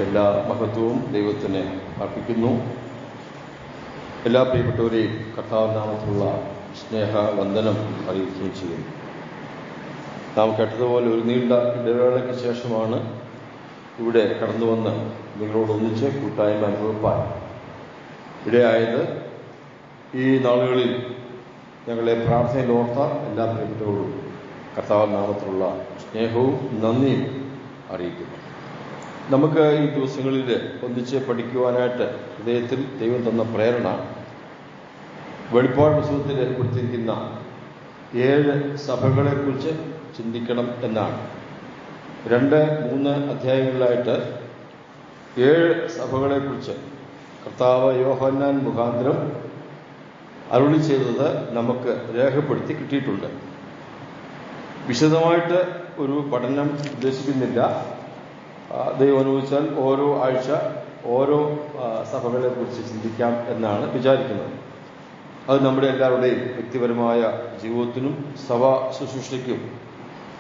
എല്ലാ മഹത്വവും ദൈവത്തിന് അർപ്പിക്കുന്നു. എല്ലാ പ്രിയപ്പെട്ടവരെയും കർത്താവ് നാമത്തിലുള്ള സ്നേഹവന്ദനം അറിയിക്കുകയും ചെയ്യുന്നു. നാം കേട്ടതുപോലെ ഒരു നീണ്ട ഇടവേളയ്ക്ക് ശേഷമാണ് ഇവിടെ കടന്നു വന്ന് നിങ്ങളോടൊന്നിച്ച് കൂട്ടായ്മ അനുഭവപ്പാൻ ഇടയായത്. ഈ നാളുകളിൽ ഞങ്ങളെ പ്രാർത്ഥനയിൽ ഓർത്ത എല്ലാ പ്രിയപ്പെട്ടവരോടും കർത്താവ് നാമത്തിലുള്ള സ്നേഹവും നന്ദിയും അറിയിക്കുന്നു. നമുക്ക് ഈ ദിവസങ്ങളിൽ ഒന്നിച്ച് പഠിക്കുവാനായിട്ട് ഹൃദയത്തിൽ ദൈവം തന്ന പ്രേരണ വെളിപ്പാട് പുസ്തകത്തിൽ കൊടുത്തിരിക്കുന്ന 7 സഭകളെക്കുറിച്ച് ചിന്തിക്കണം എന്നാണ്. 2-3 അധ്യായങ്ങളിലായിട്ട് 7 സഭകളെക്കുറിച്ച് കർത്താവ് യോഹന്നാൻ മുഖാന്തരം അരുളി ചെയ്തത് നമുക്ക് രേഖപ്പെടുത്തി കിട്ടിയിട്ടുണ്ട്. വിശദമായിട്ട് ഒരു പഠനം ഉദ്ദേശിക്കുന്നില്ല. ദൈവം അനുവദിച്ചാൽ ഓരോ ആഴ്ച ഓരോ സഭകളെക്കുറിച്ച് ചിന്തിക്കാം എന്നാണ് വിചാരിക്കുന്നത്. അത് നമ്മുടെ എല്ലാവരുടെയും വ്യക്തിപരമായ ജീവിതത്തിനും സഭാ ശുശ്രൂഷയ്ക്കും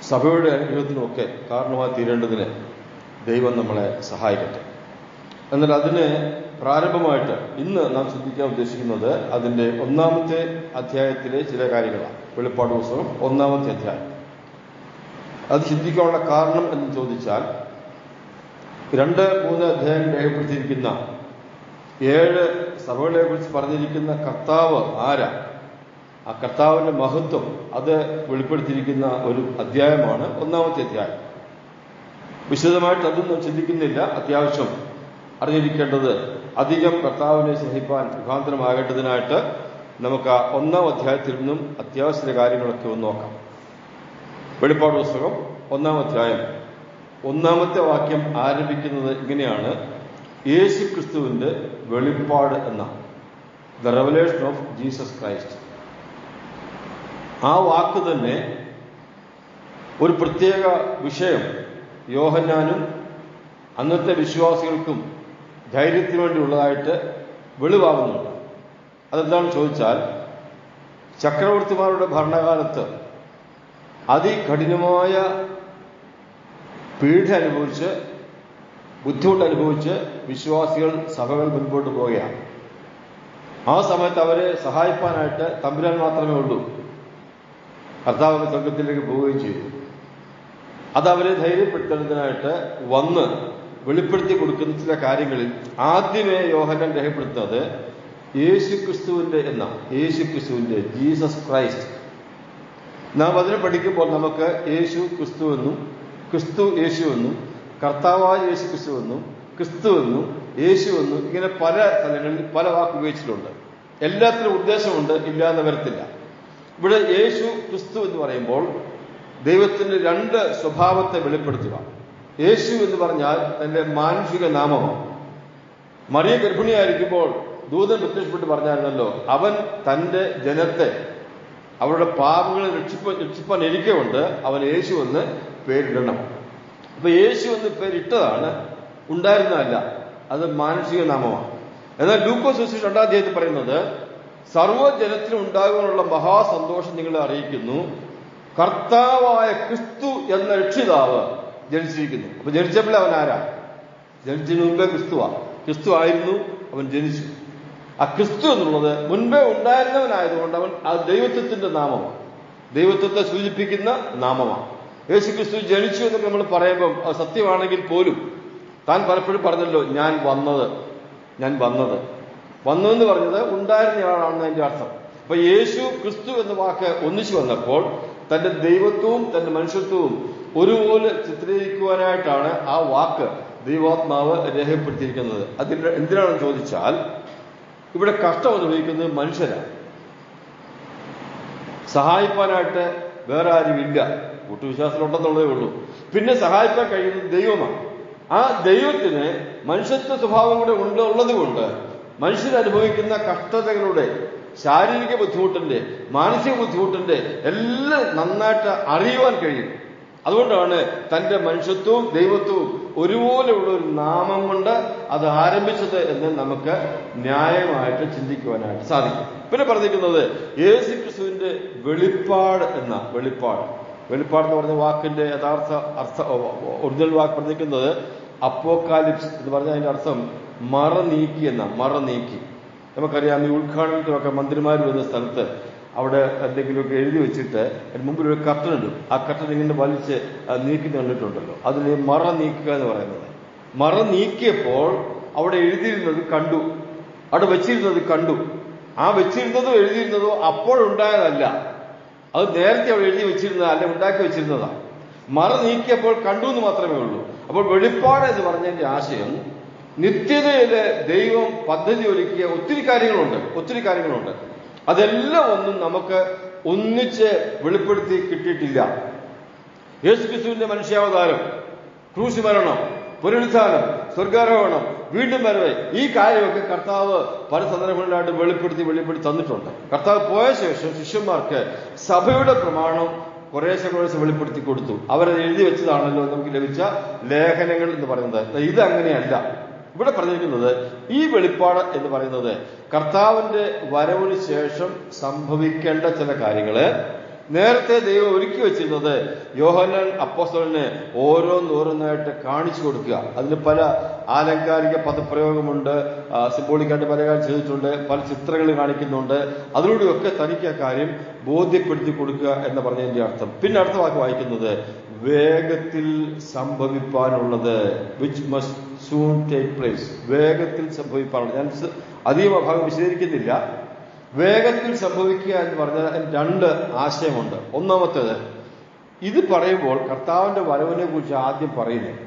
സഭയുടെ അനുഗ്രഹത്തിനുമൊക്കെ കാരണമായി തീരേണ്ടതിന് ദൈവം നമ്മളെ സഹായിക്കട്ടെ. എന്നാൽ അതിന് പ്രാരംഭമായിട്ട് ഇന്ന് നാം ചിന്തിക്കാൻ ഉദ്ദേശിക്കുന്നത് അതിൻ്റെ 1-ാമത്തെ അധ്യായത്തിലെ ചില കാര്യങ്ങളാണ്. വെളിപ്പാട് പുസ്തകം 1-ാമത്തെ അധ്യായം. അത് ചിന്തിക്കാനുള്ള കാരണം എന്ന് ചോദിച്ചാൽ 2-3 അധ്യായം രേഖപ്പെടുത്തിയിരിക്കുന്ന 7 സഭകളെക്കുറിച്ച് പറഞ്ഞിരിക്കുന്ന കർത്താവ് ആരാ, ആ കർത്താവിന്റെ മഹത്വം അത് വെളിപ്പെടുത്തിയിരിക്കുന്ന ഒരു അധ്യായമാണ് 1-ാമത്തെ അധ്യായം. വിശദമായിട്ട് അതൊന്നും ചിന്തിക്കുന്നില്ല. അത്യാവശ്യം അറിഞ്ഞിരിക്കേണ്ടത് അധികം കർത്താവിനെ സ്നേഹിപ്പാൻ മുഖാന്തരമാകേണ്ടതിനായിട്ട് നമുക്ക് ആ 1-ാം അധ്യായത്തിൽ നിന്നും അത്യാവശ്യ കാര്യങ്ങളൊക്കെ ഒന്ന് നോക്കാം. വെളിപ്പാട് പുസ്തകം 1-ാം അധ്യായം 1-ാമത്തെ വാക്യം ആരംഭിക്കുന്നത് ഇങ്ങനെയാണ്: യേശു ക്രിസ്തുവിന്റെ വെളിപ്പാട് എന്ന the revelation of Jesus Christ. ആ വാക്ക് തന്നെ ഒരു പ്രത്യേക വിഷയം യോഹന്നാനും അന്നത്തെ വിശ്വാസികൾക്കും ധൈര്യത്തിന് വേണ്ടിയുള്ളതായിട്ട് വെളിവാകുന്നുണ്ട്. അതെന്താണെന്ന് ചോദിച്ചാൽ, ചക്രവർത്തിമാരുടെ ഭരണകാലത്ത് അതികഠിനമായ പീഡ അനുഭവിച്ച് ബുദ്ധിമുട്ടനുഭവിച്ച് വിശ്വാസികൾ സഭകൾ മുൻപോട്ട് പോവുകയാണ്. ആ സമയത്ത് അവരെ സഹായിക്കാനായിട്ട് തമ്പുരാൻ മാത്രമേ ഉള്ളൂ. കർത്താവിന്റെ സ്വർഗ്ഗത്തിലേക്ക് പോവുകയും ചെയ്തു. അതവരെ ധൈര്യപ്പെടുത്തുന്നതിനായിട്ട് വന്ന് വെളിപ്പെടുത്തി കൊടുക്കുന്ന ചില കാര്യങ്ങളിൽ ആദ്യമേ യോഹന്നാൻ രേഖപ്പെടുത്തുന്നത് യേശുക്രിസ്തുവിന്റെ ജീസസ് ക്രൈസ്റ്റ്. നാം അതിനെ പഠിക്കുമ്പോൾ നമുക്ക് യേശു ക്രിസ്തുവെന്നും ക്രിസ്തു യേശുവെന്നും കർത്താവായ യേശു ക്രിസ്തുവെന്നും ക്രിസ്തുവെന്നും യേശുവെന്നും ഇങ്ങനെ പല സ്ഥലങ്ങളിൽ പല വാക്ക് ഉപയോഗിച്ചിട്ടുണ്ട്. എല്ലാത്തിനും ഉദ്ദേശമുണ്ട്, ഇല്ലാന്ന് വരത്തില്ല. ഇവിടെ യേശു ക്രിസ്തു എന്ന് പറയുമ്പോൾ ദൈവത്തിന്റെ 2 സ്വഭാവത്തെ വെളിപ്പെടുത്തുക. യേശു എന്ന് പറഞ്ഞാൽ തന്റെ മാനുഷിക നാമമാണ്. മറിയ ഗർഭിണിയായിരിക്കുമ്പോൾ ദൂതൻ പ്രത്യക്ഷപ്പെട്ട് പറഞ്ഞായിരുന്നല്ലോ, അവൻ തന്റെ ജനത്തെ അവരുടെ പാപങ്ങളെ രക്ഷിപ്പാൻ ഇരിക്കൊണ്ട് അവൻ യേശു എന്ന് പേരിടണം. അപ്പൊ യേശു എന്ന് പേരിട്ടതാണ്, ഉണ്ടായിരുന്നതല്ല. അത് മാനുഷിക നാമമാണ്. എന്നാൽ ലൂക്കോസ് സുവിശേഷം 2-ാം അധ്യായത്തിൽ പറയുന്നത്, സർവ്വജനത്തിനും ഉണ്ടാകുവാനുള്ള മഹാസന്തോഷം നിങ്ങളെ അറിയിക്കുന്നു, കർത്താവായ ക്രിസ്തു എന്ന രക്ഷിതാവ് ജനിച്ചിരിക്കുന്നു. അപ്പൊ ജനിച്ചപ്പോൾ അവൻ ആരാ? ജനിച്ചതിന് മുമ്പേ ക്രിസ്തു ആയിരുന്നു, അവൻ ജനിച്ചു. ആ ക്രിസ്തു എന്നുള്ളത് മുൻപേ ഉണ്ടായിരുന്നവനായതുകൊണ്ട് അവൻ ആ ദൈവത്വത്തിന്റെ നാമമാണ്, ദൈവത്വത്തെ സൂചിപ്പിക്കുന്ന നാമമാണ്. യേശു ക്രിസ്തു ജനിച്ചു എന്നൊക്കെ നമ്മൾ പറയുമ്പം അത് സത്യമാണെങ്കിൽ പോലും താൻ പലപ്പോഴും പറഞ്ഞല്ലോ, ഞാൻ വന്നതെന്ന് പറഞ്ഞത് ഉണ്ടായിരുന്നയാളാണെന്ന് അതിന്റെ അർത്ഥം. അപ്പൊ യേശു ക്രിസ്തു എന്ന വാക്ക് ഒന്നിച്ചു വന്നപ്പോൾ തന്റെ ദൈവത്വവും തന്റെ മനുഷ്യത്വവും ഒരുപോലെ ചിത്രീകരിക്കുവാനായിട്ടാണ് ആ വാക്ക് ദൈവാത്മാവ് രേഖപ്പെടുത്തിയിരിക്കുന്നത്. അതിൽ എന്തിനാണെന്ന് ചോദിച്ചാൽ, ഇവിടെ കഷ്ടം അനുഭവിക്കുന്നത് മനുഷ്യരാണ്. സഹായിപ്പാനായിട്ട് വേറെ ആരുമില്ല. കൂട്ടുവിശ്വാസത്തിലുണ്ടെന്നുള്ളതേ ഉള്ളൂ. പിന്നെ സഹായിക്കാൻ കഴിയുന്നത് ദൈവമാണ്. ആ ദൈവത്തിന് മനുഷ്യത്വ സ്വഭാവം കൂടെ ഉള്ളത് കൊണ്ട് മനുഷ്യരനുഭവിക്കുന്ന കഷ്ടതകളുടെ, ശാരീരിക ബുദ്ധിമുട്ടിന്റെ, മാനസിക ബുദ്ധിമുട്ടിന്റെ എല്ലാം നന്നായിട്ട് അറിയുവാൻ കഴിയും. അതുകൊണ്ടാണ് തന്റെ മനുഷ്യത്വവും ദൈവത്വവും ഒരുപോലെയുള്ള ഒരു നാമം കൊണ്ട് അത് ആരംഭിച്ചത് എന്ന് നമുക്ക് ന്യായമായിട്ട് ചിന്തിക്കുവാനായിട്ട് സാധിക്കും. പിന്നെ പറഞ്ഞിരിക്കുന്നത് യേശു ക്രിസ്തുവിന്റെ വെളിപ്പാട് എന്ന വെളിപ്പാട് എന്ന് പറഞ്ഞ വാക്കിന്റെ യഥാർത്ഥ ഒറിജിനൽ വാക്ക് പറഞ്ഞിരിക്കുന്നത് അപ്പോക്കാലിപ്സ് എന്ന് പറഞ്ഞാൽ അതിന്റെ അർത്ഥം മറ നീക്കി എന്ന, മറ നീക്കി. നമുക്കറിയാം, ഈ ഉദ്ഘാടനത്തിലൊക്കെ മന്ത്രിമാർ വരുന്ന സ്ഥലത്ത് അവിടെ എന്തെങ്കിലുമൊക്കെ എഴുതി വെച്ചിട്ട് അതിന് മുമ്പിൽ ഒരു കർട്ടൻ ഇടും. ആ കർട്ടൻ ഇങ്ങനെ വലിച്ച് നീക്കി കണ്ടിട്ടുണ്ടല്ലോ, അതിന് മറ നീക്കുക എന്ന് പറയുന്നത്. മറ നീക്കിയപ്പോൾ അവിടെ എഴുതിയിരുന്നത് കണ്ടു, അവിടെ വെച്ചിരുന്നത് കണ്ടു. ആ വെച്ചിരുന്നതോ എഴുതിയിരുന്നതോ അപ്പോഴുണ്ടായതല്ല, അത് നേരത്തെ അവിടെ എഴുതി വെച്ചിരുന്നത് അല്ലെ ഉണ്ടാക്കി വെച്ചിരുന്നതാണ്. മറ നീക്കിയപ്പോൾ കണ്ടു എന്ന് മാത്രമേ ഉള്ളൂ. അപ്പോൾ വെളിപ്പാട് എന്ന് പറഞ്ഞതിന്റെ ആശയം, നിത്യതയില് ദൈവം പദ്ധതി ഒരുക്കിയ ഒത്തിരി കാര്യങ്ങളുണ്ട്. അതെല്ലാം ഒന്നും നമുക്ക് ഒന്നിച്ച് വെളിപ്പെടുത്തി കിട്ടിയിട്ടില്ല. യേശുക്രിസ്തുവിന്റെ മനുഷ്യാവതാരം, ക്രൂശ് മരണം, പുനരുത്ഥാനം, സ്വർഗാരോഹണം, വീണ്ടും വരവ്, ഈ കാര്യമൊക്കെ കർത്താവ് പല സന്ദർഭങ്ങളിലായിട്ട് വെളിപ്പെടുത്തി തന്നിട്ടുണ്ട്. കർത്താവ് പോയ ശേഷം ശിഷ്യന്മാർക്ക് സഭയുടെ പ്രമാണം കുറേശ്ശെ വെളിപ്പെടുത്തി കൊടുത്തു. അവരത് എഴുതി വെച്ചതാണല്ലോ നമുക്ക് ലഭിച്ച ലേഖനങ്ങൾ എന്ന് പറയുന്നത്. ഇതങ്ങനെയല്ല. ഇവിടെ പറഞ്ഞിരിക്കുന്നത് ഈ വെളിപ്പാട് എന്ന് പറയുന്നത് കർത്താവിന്റെ വരവിന് ശേഷം സംഭവിക്കേണ്ട ചില കാര്യങ്ങള് നേരത്തെ ദൈവം ഒരുക്കി വെച്ചിരുന്നത് യോഹന്നാൻ അപ്പോസ്തലന് ഓരോന്നോരോന്നായിട്ട് കാണിച്ചു കൊടുക്കുക. അതിന് പല ആലങ്കാരിക പദപ്രയോഗമുണ്ട്, സിംബോളിക്കായിട്ട് പല കാര്യം ചെയ്തിട്ടുണ്ട്, പല ചിത്രങ്ങൾ കാണിക്കുന്നുണ്ട്. അതിലൂടെയൊക്കെ തനിക്ക് ആ കാര്യം ബോധ്യപ്പെടുത്തി കൊടുക്കുക എന്ന് പറഞ്ഞതിന്റെ അർത്ഥം. പിന്നെ അടുത്ത വാക്ക് വായിക്കുന്നത് വേഗത്തിൽ സംഭവിപ്പാനുള്ളത്, which must soon take place. വേഗത്തിൽ സംഭവിപ്പാനുള്ളത്. ഞാൻ അധികം ഭാഗം വിശദീകരിക്കുന്നില്ല. വേഗത്തിൽ സംഭവിക്കുക എന്ന് പറഞ്ഞാൽ അതിന് രണ്ട് ആശയമുണ്ട്. ഒന്നാമത്തേത്, ഇത് പറയുമ്പോൾ കർത്താവിന്റെ വരവിനെ കുറിച്ച് ആദ്യം പറയുന്നത്.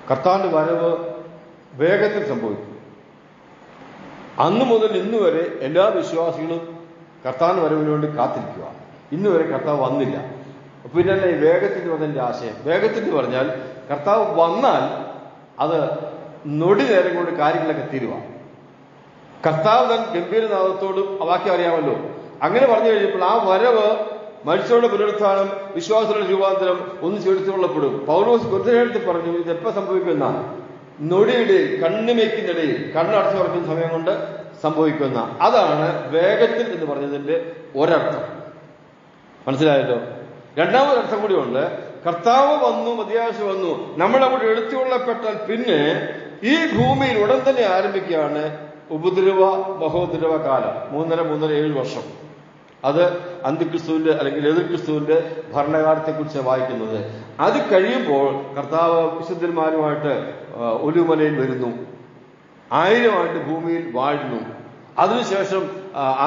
കർത്താവിന്റെ വരവ് വേഗത്തിൽ സംഭവിക്കും. അന്നു മുതൽ ഇന്ന് വരെ എല്ലാ വിശ്വാസികളും കർത്താവിന്റെ വരവിന് വേണ്ടി കാത്തിരിക്കുക. ഇന്ന് വരെ കർത്താവ് വന്നില്ല. പിന്നല്ല ഈ വേഗത്തിൽ പറഞ്ഞതിന്റെ ആശയം. വേഗത്തിൽ എന്ന് പറഞ്ഞാൽ കർത്താവ് വന്നാൽ അത് നൊടി നേരം കൊണ്ട് കാര്യങ്ങളൊക്കെ തീരുക. കർത്താവ് തൻ ഗംഭീരനാഥത്തോടും വാക്യം അറിയാമല്ലോ. അങ്ങനെ പറഞ്ഞു കഴിഞ്ഞപ്പോൾ ആ വരവ് മനുഷ്യരുടെ പുനരുത്ഥാനം, വിശ്വാസങ്ങളുടെ രൂപാന്തരം ഒന്ന് ചേർത്തുകൊള്ളപ്പെടും. പൗലോസ് കൊരിന്ത്യരെടുത്ത് പറഞ്ഞു, ഇതെപ്പോ സംഭവിക്കുന്ന നൊടിയിടയിൽ, കണ്ണുമേക്കിനിടയിൽ, കണ്ണടച്ചു തുറക്കുന്ന സമയം കൊണ്ട് സംഭവിക്കുന്ന. അതാണ് വേഗത്തിൽ എന്ന് പറഞ്ഞതിന്റെ ഒരർത്ഥം. മനസ്സിലായല്ലോ. രണ്ടാമതൊരർത്ഥം കൂടിയുണ്ട്. കർത്താവ് വന്നു, മധ്യാശ വന്നു, നമ്മളവിടെ എടുത്തുകൊള്ളപ്പെട്ടാൽ പിന്നെ ഈ ഭൂമിയിൽ ഉടൻ തന്നെ ആരംഭിക്കുകയാണ് ഉപദ്രവ മഹോദ്രവ കാലം. 3.5-7 വർഷം. അത് അന്ത്യക്രിസ്തുവിന്റെ അല്ലെങ്കിൽ എതിർക്രിസ്തുവിന്റെ ഭരണകാലത്തെക്കുറിച്ച് വായിക്കുന്നത്. അത് കഴിയുമ്പോൾ കർത്താവ് വിശുദ്ധന്മാരുമായിട്ട് ഒലിവുമലയിൽ വരുന്നു, 1000 ആണ്ട് ഭൂമിയിൽ വാഴുന്നു. അതിനുശേഷം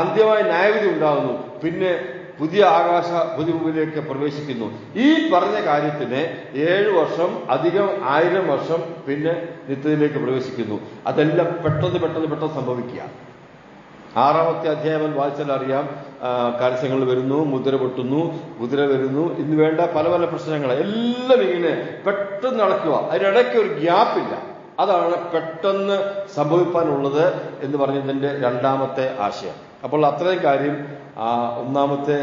അന്ത്യമായ ന്യായവിധി ഉണ്ടാകുന്നു. പിന്നെ പുതിയ ആകാശ ഭൂമിയിലേക്ക് പ്രവേശിക്കുന്നു. ഈ പറഞ്ഞ കാര്യത്തിന് 7 വർഷം അധികം 1000 വർഷം പിന്നെ നിത്യതയിലേക്ക് പ്രവേശിക്കുന്നു. അതെല്ലാം പെട്ടെന്ന് സംഭവിക്കുക. 6-ാമത്തെ അധ്യായം വായിച്ചാൽ അറിയാം. കലശങ്ങൾ വരുന്നു, മുദ്ര പൊട്ടുന്നു, കുതിര വരുന്നു, ഇന്ന് വേണ്ട പല പല പ്രശ്നങ്ങൾ എല്ലാം ഇങ്ങനെ പെട്ടെന്ന് നടക്കുക. അതിനിടയ്ക്ക് ഒരു ഗ്യാപ്പില്ല. അതാണ് പെട്ടെന്ന് സംഭവിക്കാനുള്ളത് എന്ന് പറഞ്ഞതിന്റെ രണ്ടാമത്തെ ആശയം. അപ്പോൾ അത്രയും കാര്യം ഒന്നാമത്തെ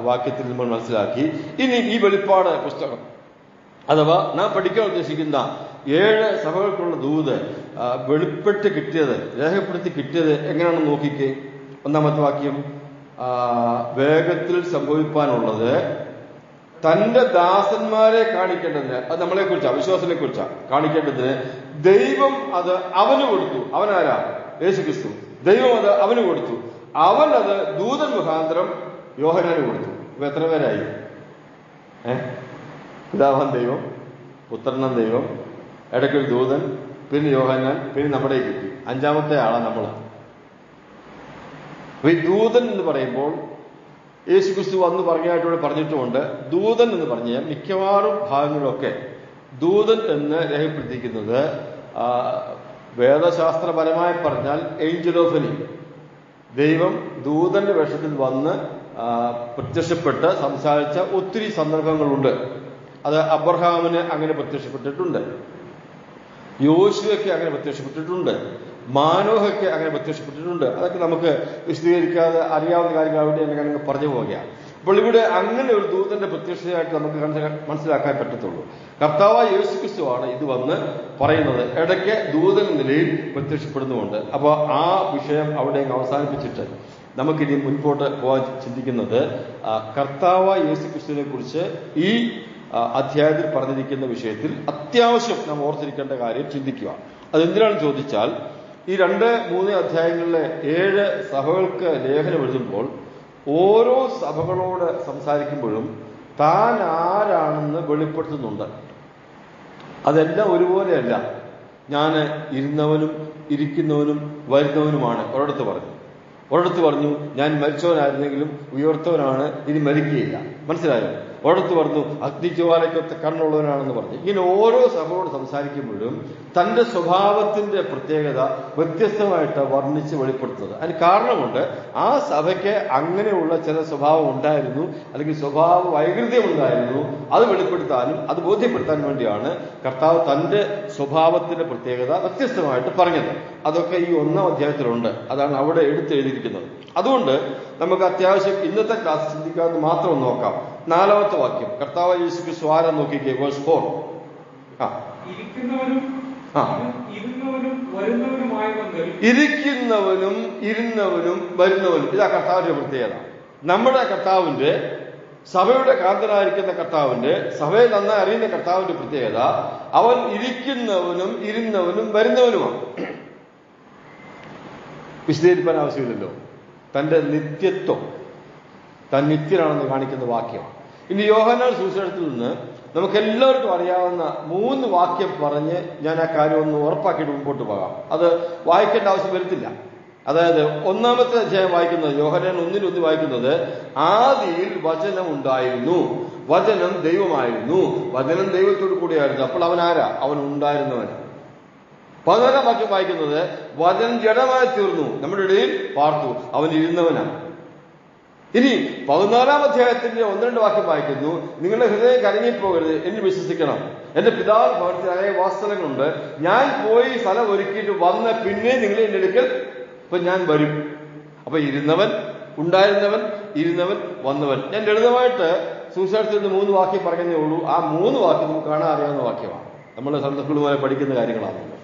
വാക്യത്തിൽ നമ്മൾ മനസ്സിലാക്കി. ഇനി ഈ വെളിപ്പാട് പുസ്തകം അഥവാ നാം പഠിക്കാൻ ഉദ്ദേശിക്കുന്ന 7 സഭകൾക്കുള്ള ദൂത് വെളിപ്പെട്ട് കിട്ടിയത്, രേഖപ്പെടുത്തി കിട്ടിയത് എങ്ങനെയാണെന്ന് നോക്കിക്കേ. ഒന്നാമത്തെ വാക്യം, വേഗത്തിൽ സംഭവിക്കാനുള്ളത് തന്റെ ദാസന്മാരെ കാണിക്കേണ്ടതിന്, അത് നമ്മളെ കുറിച്ചാണ്, വിശ്വാസത്തെ കുറിച്ചാണ് കാണിക്കേണ്ടതിന് ദൈവം അത് അവന് കൊടുത്തു. അവനാരാ? യേശുക്രിസ്തു. ദൈവം അത് അവന് കൊടുത്തു. അവൻ അത് ദൂതൻ മുഖാന്തരം യോഹന്നാന് കൊടുത്തു. ഇപ്പൊ എത്ര പേരായി? പിതാവാൻ ദൈവം, പുത്രനാം ദൈവം, ഇടയ്ക്കൊരു ദൂതൻ, പിന്നെ യോഹന്നാൻ, പിന്നെ നമ്മുടെ കിട്ടി. 5-ാമത്തെ ആളാ നമ്മള്. അപ്പൊ ഈ ദൂതൻ എന്ന് പറയുമ്പോൾ യേശുക്രിസ്തു വന്ന് പറഞ്ഞായിട്ടൂടെ പറഞ്ഞിട്ടുമുണ്ട്. ദൂതൻ എന്ന് പറഞ്ഞാൽ മിക്കവാറും ഭാഗങ്ങളിലൊക്കെ ദൂതൻ എന്ന് രേഖപ്പെടുത്തിയിരിക്കുന്നത് വേദശാസ്ത്രപരമായി പറഞ്ഞാൽ ഏഞ്ചൽ ഓഫ് ഹെവൻ, ദൈവം ദൂതന്റെ വേഷത്തിൽ വന്ന് പ്രത്യക്ഷപ്പെട്ട് സംസാരിച്ച ഒത്തിരി സന്ദർഭങ്ങളുണ്ട്. അത് അബ്രഹാമിന് അങ്ങനെ പ്രത്യക്ഷപ്പെട്ടിട്ടുണ്ട്, യോശുവയ്ക്ക് അങ്ങനെ പ്രത്യക്ഷപ്പെട്ടിട്ടുണ്ട്, മാനോഹയ്ക്ക് അങ്ങനെ പ്രത്യക്ഷപ്പെട്ടിട്ടുണ്ട്. അതൊക്കെ നമുക്ക് വിശദീകരിക്കാതെ അറിയാവുന്ന കാര്യങ്ങളായിട്ട് അങ്ങനെ പറഞ്ഞു പോവുകയാണ്. അപ്പോൾ ഇവിടെ അങ്ങനെ ഒരു ദൂതന്റെ പ്രത്യക്ഷതയായിട്ട് നമുക്ക് മനസ്സിലാക്കാൻ പറ്റത്തുള്ളൂ. കർത്താവായ യേശുക്രിസ്തുവാണ് ഇത് വന്ന് പറയുന്നത്. ഇടയ്ക്ക് ദൂതൻ നിലയിൽ പ്രത്യക്ഷപ്പെടുന്നുമുണ്ട്. അപ്പോൾ ആ വിഷയം അവിടെ അവസാനിപ്പിച്ചിട്ട് നമുക്കിനി മുൻപോട്ട് പോകാൻ ചിന്തിക്കുന്നത് കർത്താവായ യേശുക്രിസ്തുവിനെ കുറിച്ച് ഈ അധ്യായത്തിൽ പറഞ്ഞിരിക്കുന്ന വിഷയത്തിൽ അത്യാവശ്യം നാം ഓർത്തിരിക്കേണ്ട കാര്യം ചിന്തിക്കുക. അതെന്തിനാണെന്ന് ചോദിച്ചാൽ, ഈ 2-3 അധ്യായങ്ങളിലെ 7 സഭകൾക്ക് ലേഖനം എഴുതുമ്പോൾ ഓരോ സഭകളോട് സംസാരിക്കുമ്പോഴും താൻ ആരാണെന്ന് വെളിപ്പെടുത്തുന്നുണ്ട്. അതെല്ലാം ഒരുപോലെയല്ല. ഞാൻ ഇരുന്നവനും ഇരിക്കുന്നവനും വരുന്നവനുമാണ് ഒരിടത്ത് പറഞ്ഞു. ഒരിടത്ത് പറഞ്ഞു ഞാൻ മരിച്ചവനായിരുന്നെങ്കിലും ഉയർത്തവനാണ്, ഇനി മരിക്കുകയില്ല. മനസ്സിലായോ? ഒരിടത്ത് പറഞ്ഞു അഗ്നിജ്വാലയ്ക്കൊത്ത കണ്ണുള്ളവനാണെന്ന് പറഞ്ഞു. ഇങ്ങനെ ഓരോ സഭയോട് സംസാരിക്കുമ്പോഴും തന്റെ സ്വഭാവത്തിന്റെ പ്രത്യേകത വ്യത്യസ്തമായിട്ട് വർണ്ണിച്ച് വെളിപ്പെടുത്തുന്നത്. അതിന് കാരണമുണ്ട്. ആ സഭയ്ക്ക് അങ്ങനെയുള്ള ചില സ്വഭാവം ഉണ്ടായിരുന്നു, അല്ലെങ്കിൽ സ്വഭാവ വൈകൃതം ഉണ്ടായിരുന്നു. അത് വെളിപ്പെടുത്താനും അത് ബോധ്യപ്പെടുത്താനും വേണ്ടിയാണ് കർത്താവ് തന്റെ സ്വഭാവത്തിന്റെ പ്രത്യേകത വ്യത്യസ്തമായിട്ട് പറഞ്ഞത്. അതൊക്കെ ഈ 1-ാം അധ്യായത്തിലുണ്ട്. അതാണ് അവിടെ എടുത്തെഴുതിയിരിക്കുന്നത്. അതുകൊണ്ട് നമുക്ക് അത്യാവശ്യം ഇന്നത്തെ ക്ലാസ് ചിന്തിക്കാമെന്ന് മാത്രം നോക്കാം. 4-ാമത്തെ വാക്യം, കർത്താവ് യേശു ക്രിസ്തു ആരെന്ന് നോക്കിക്കേ, വേഴ്സ് 4. ഇരിക്കുന്നവനും ഇരുന്നവനും വരുന്നവനും, ഇതാ കർത്താവിന്റെ പ്രത്യേകത. നമ്മുടെ കർത്താവിന്റെ, സഭയുടെ കാന്തനായിരിക്കുന്ന കർത്താവിന്റെ, സഭയെ നന്നായി അറിയുന്ന കർത്താവിന്റെ പ്രത്യേകത അവൻ ഇരിക്കുന്നവനും ഇരുന്നവനും വരുന്നവനുമാണ്. വിശദീകരിക്കാൻ ആവശ്യമില്ലല്ലോ. തന്റെ നിത്യത്വം, താൻ നിത്യനാണെന്ന് കാണിക്കുന്ന വാക്യമാണ്. ഇനി യോഹന്നാൻ സുവിശേഷത്തിൽ നിന്ന് നമുക്കെല്ലാവർക്കും അറിയാവുന്ന 3 വാക്യം പറഞ്ഞ് ഞാൻ ആ കാര്യം ഒന്ന് ഉറപ്പാക്കിയിട്ട് മുമ്പോട്ട് പോകാം. അത് വായിക്കേണ്ട ആവശ്യം വരുത്തില്ല. അതായത് 1-ാമത്തെ അധ്യായം വായിക്കുന്നത്, യോഹന്നാൻ 1:1 വായിക്കുന്നത്, ആദിയിൽ വചനം ഉണ്ടായിരുന്നു, വചനം ദൈവമായിരുന്നു, വചനം ദൈവത്തോടു കൂടിയായിരുന്നു. അപ്പോൾ അവൻ ആരാ? അവൻ ഉണ്ടായിരുന്നവനാണ്. 14-ാം വാക്യം വായിക്കുന്നത്, വചനം ജഡമായി തീർന്നു, നമ്മുടെ ഇടയിൽ പാർത്തു, അവൻ ഇരുന്നവനാണ്. ഇനി 14-ാം അധ്യായത്തിന്റെ 1-2 വാക്യം വായിക്കുന്നു, നിങ്ങളുടെ ഹൃദയം കരങ്ങിപ്പോകരുത്, എന്നെ വിശ്വസിക്കണം, എന്റെ പിതാവ് ഭവനത്തിൽ അനേക വാസസ്ഥലങ്ങളുണ്ട്, ഞാൻ പോയി സ്ഥലം ഒരുക്കിയിട്ട് വന്ന പിന്നെ നിങ്ങളെ എന്റെ അടുക്കൽ ഇപ്പൊ ഞാൻ വരും. അപ്പൊ ഇരുന്നവൻ, ഉണ്ടായിരുന്നവൻ, ഇരുന്നവൻ, വന്നവൻ. ഞാൻ ലളിതമായിട്ട് സുവിശേഷത്തിൽ നിന്ന് 3 വാക്യം പറഞ്ഞതേ ഉള്ളൂ. ആ 3 വാക്യം നമുക്ക് കാണാൻ അറിയാവുന്ന വാക്യമാണ്. നമ്മൾ സന്ദർഭങ്ങളുമായി പഠിക്കുന്ന കാര്യങ്ങളാണല്ലോ.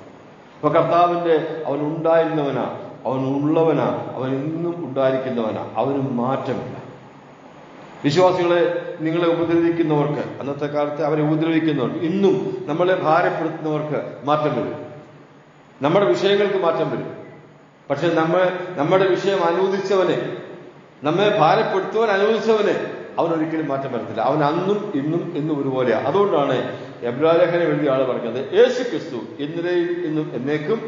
അപ്പൊ കർത്താവിന്റെ, അവൻ ഉണ്ടായിരുന്നവനാ, അവൻ ഉള്ളവനാ, അവൻ ഇന്നും ഉണ്ടായിരിക്കുന്നവനാ, അവന് മാറ്റമില്ല. വിശ്വാസികളെ, നിങ്ങളെ ഉപദ്രവിക്കുന്നവർക്ക്, അന്നത്തെ കാലത്ത് അവരെ ഉപദ്രവിക്കുന്നവർക്ക്, ഇന്നും നമ്മളെ ഭാരപ്പെടുത്തുന്നവർക്ക് മാറ്റം വരും. നമ്മുടെ വിഷയങ്ങൾക്ക് മാറ്റം വരും. പക്ഷെ നമ്മുടെ വിഷയം അനുവദിച്ചവനെ, നമ്മെ ഭാരപ്പെടുത്തുവാൻ അനുവദിച്ചവനെ അവനൊരിക്കലും മാറ്റം വരത്തില്ല. അവൻ അന്നും ഇന്നും എന്നും ഒരുപോലെയാണ്. അതുകൊണ്ടാണ് എബ്രായലേഖനം എഴുതിയ ആള് പറഞ്ഞത്, യേശു ക്രിസ്തു ഇന്നലെയും ഇന്നും എന്നേക്കും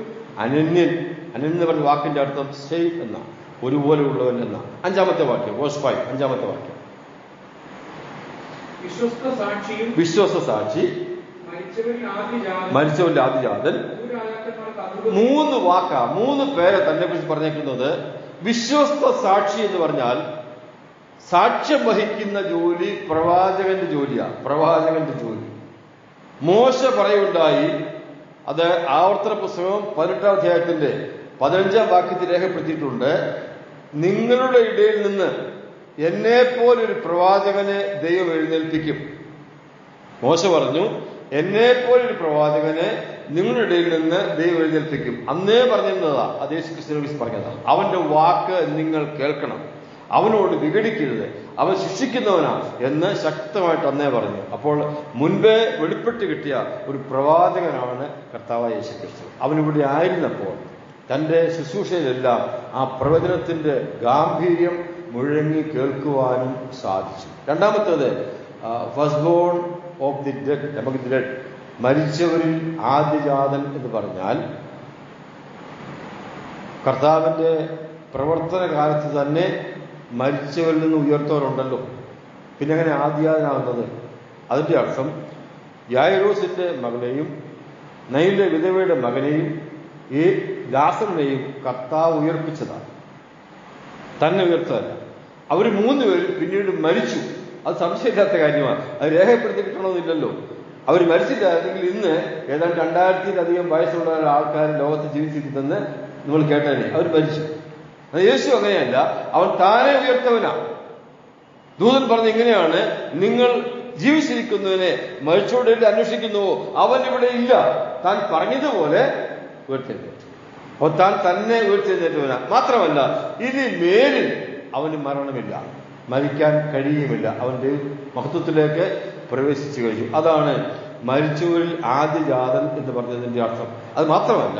അനന്യൻ. അനന്യൻ എന്ന് പറഞ്ഞ വാക്കിന്റെ അർത്ഥം സെയിം എന്നാണ്, ഒരുപോലെ ഉള്ളവൻ എന്നാണ്. 5-ാമത്തെ വാക്യം, വേഴ്സ് 5, 5-ാമത്തെ വാക്യം, വിശ്വസ്ത സാക്ഷി, മരിച്ചവന്റെ ആദിജാതൻ. 3 വാക്കാ, 3 പേരെ തന്നെ കുറിച്ച് പറഞ്ഞേക്കുന്നത്. വിശ്വസ്ത സാക്ഷി എന്ന് പറഞ്ഞാൽ സാക്ഷ്യം വഹിക്കുന്ന ജോലി പ്രവാചകന്റെ ജോലിയാണ്. പ്രവാചകന്റെ ജോലി. മോശ പറയുണ്ടായി, അത് ആവർത്തന പുസ്തകം 18-ാം അധ്യായത്തിന്റെ 15-ാം വാക്യത്തിൽ രേഖപ്പെടുത്തിയിട്ടുണ്ട്, നിങ്ങളുടെ ഇടയിൽ നിന്ന് എന്നെപ്പോലൊരു പ്രവാചകനെ ദൈവം എഴുന്നേൽപ്പിക്കും. മോശ പറഞ്ഞു, എന്നെപ്പോലൊരു പ്രവാചകനെ നിങ്ങളുടെ ഇടയിൽ നിന്ന് ദൈവം എഴുന്നേൽപ്പിക്കും. അന്നേ പറഞ്ഞിരുന്നതാ, അത് യേശു ക്രിസ്തുവിനെ പറഞ്ഞതാ. അവന്റെ വാക്ക് നിങ്ങൾ കേൾക്കണം, അവനോട് വിഘടിക്കരുത്, അവൻ ശിക്ഷിക്കുന്നവനാ എന്ന് ശക്തമായിട്ട് അന്നേ പറഞ്ഞു. അപ്പോൾ മുൻപേ വെളിപ്പെട്ട് കിട്ടിയ ഒരു പ്രവാചകനാണ് കർത്താവായ യേശു ക്രിസ്തു. അവനിവിടെ ആയിരുന്നപ്പോൾ തന്റെ ശുശ്രൂഷയിലെല്ലാം ആ പ്രവചനത്തിന്റെ ഗാംഭീര്യം മുഴങ്ങി കേൾക്കുവാനും സാധിച്ചു. 2-ാമത്തേത്, first born of the dead, നമുക്ക് ഡെഡ്, മരിച്ചവരിൽ ആദ്യജാതൻ എന്ന് പറഞ്ഞാൽ കർത്താവിന്റെ പ്രവർത്തന കാലത്ത് തന്നെ മരിച്ചവരിൽ നിന്ന് ഉയർത്തവരുണ്ടല്ലോ. പിന്നെ എങ്ങനെ ആദ്യജാതനാകുന്നത്? അതിന്റെ അർത്ഥം യായിറോസിന്റെ മകളെയും നൈലിലെ വിധവയുടെ മകനെയും ഈ ലാസറിനെയും കർത്താവ് ഉയർപ്പിച്ചതാണ്, തന്നെ ഉയർത്തതല്ല. അവർ 3 പേരും പിന്നീട് മരിച്ചു. അത് സംശയമില്ലാത്ത കാര്യമാണ്. അത് രേഖപ്പെടുത്തി കിട്ടണമെന്നില്ലല്ലോ. അവർ മരിച്ചില്ലായിരുന്നെങ്കിൽ ഇന്ന് ഏതാണ്ട് 2000-ലധികം വയസ്സുള്ള ആൾക്കാർ ലോകത്ത് ജീവിച്ചിരുന്നെന്ന് നമ്മൾ കേട്ടേനെ. അവർ മരിച്ചു. യേശു അങ്ങനെയല്ല, അവൻ താനെ ഉയർത്തവനാണ്. ദൂതൻ പറഞ്ഞ ഇങ്ങനെയാണ്, നിങ്ങൾ ജീവിച്ചിരിക്കുന്നവനെ മരിച്ചോടെ അന്വേഷിക്കുന്നുവോ, അവൻ ഇവിടെ ഇല്ല, താൻ പറഞ്ഞതുപോലെ ഉയർത്തെഴുന്നേറ്റു. അപ്പോൾ താൻ തന്നെ ഉയർത്തെഴുന്നേറ്റവനാ. മാത്രമല്ല, ഇനി മേലിൽ അവന് മരണമില്ല, മരിക്കാൻ കഴിയുമില്ല. അവന്റെ മഹത്വത്തിലേക്ക് പ്രവേശിച്ചു കഴിഞ്ഞു. അതാണ് മരിച്ചവരിൽ ആദ്യജാതൻ എന്ന് പറഞ്ഞതിന്റെ അർത്ഥം. അത് മാത്രമല്ല,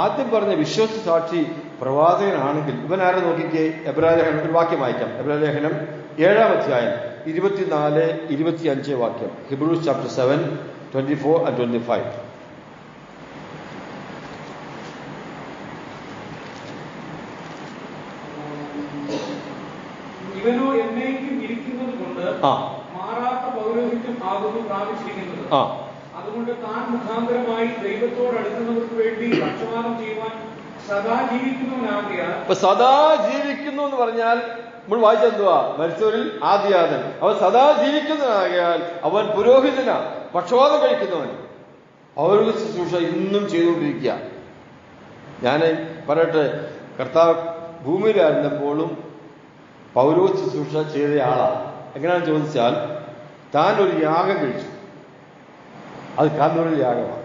ആദ്യം പറഞ്ഞ വിശ്വാസ സാക്ഷി പ്രവാചകനാണെങ്കിൽ ഇവൻ ആരെ നോക്കിക്കേ. എബ്രായലേഖനം ഒരു വാക്യം വായിക്കാം. എബ്രായലേഖനം 7-ാം അധ്യായം 24-25 വാക്യം. Hebrews chapter 7, 24 and 25. ഇവനോ എന്നേക്കും ഇരിക്കുന്നത് കൊണ്ട് മാറാത്ത പൗരോഹിത്യം ആകുന്നു പ്രാപിച്ചിരിക്കുന്നത്. അതുകൊണ്ട് താൻ മുഖാന്തരമായി ദൈവത്തോട് അടുക്കുന്നവർക്ക് വേണ്ടി പക്ഷപാതം ചെയ്യുവാൻ സദാ ജീവിക്കുന്നവനാകിയാൽ. ഇപ്പൊ സദാ ജീവിക്കുന്നു എന്ന് പറഞ്ഞാൽ നമ്മൾ വായിച്ചെന്തുവാ? മരിച്ചവരിൽ ആദ്യജാതൻ. അവൻ സദാ ജീവിക്കുന്നവനാകിയാൽ അവൻ പുരോഹിതനാ, പക്ഷപാതം കഴിക്കുന്നവൻ. അവരുടെ ശുശ്രൂഷ ഇന്നും ചെയ്തുകൊണ്ടിരിക്കുക. ഞാൻ പറയട്ടെ, കർത്താവ് ഭൂമിയിലായിരുന്നപ്പോഴും പൗരോഹിത്യ ശുശ്രൂഷ ചെയ്ത ആളാണ്. എങ്ങനെയാണെന്ന് ചോദിച്ചാൽ, താൻ ഒരു യാഗം കഴിച്ചു. അത് കാൽവരിയിൽ യാഗമാണ്.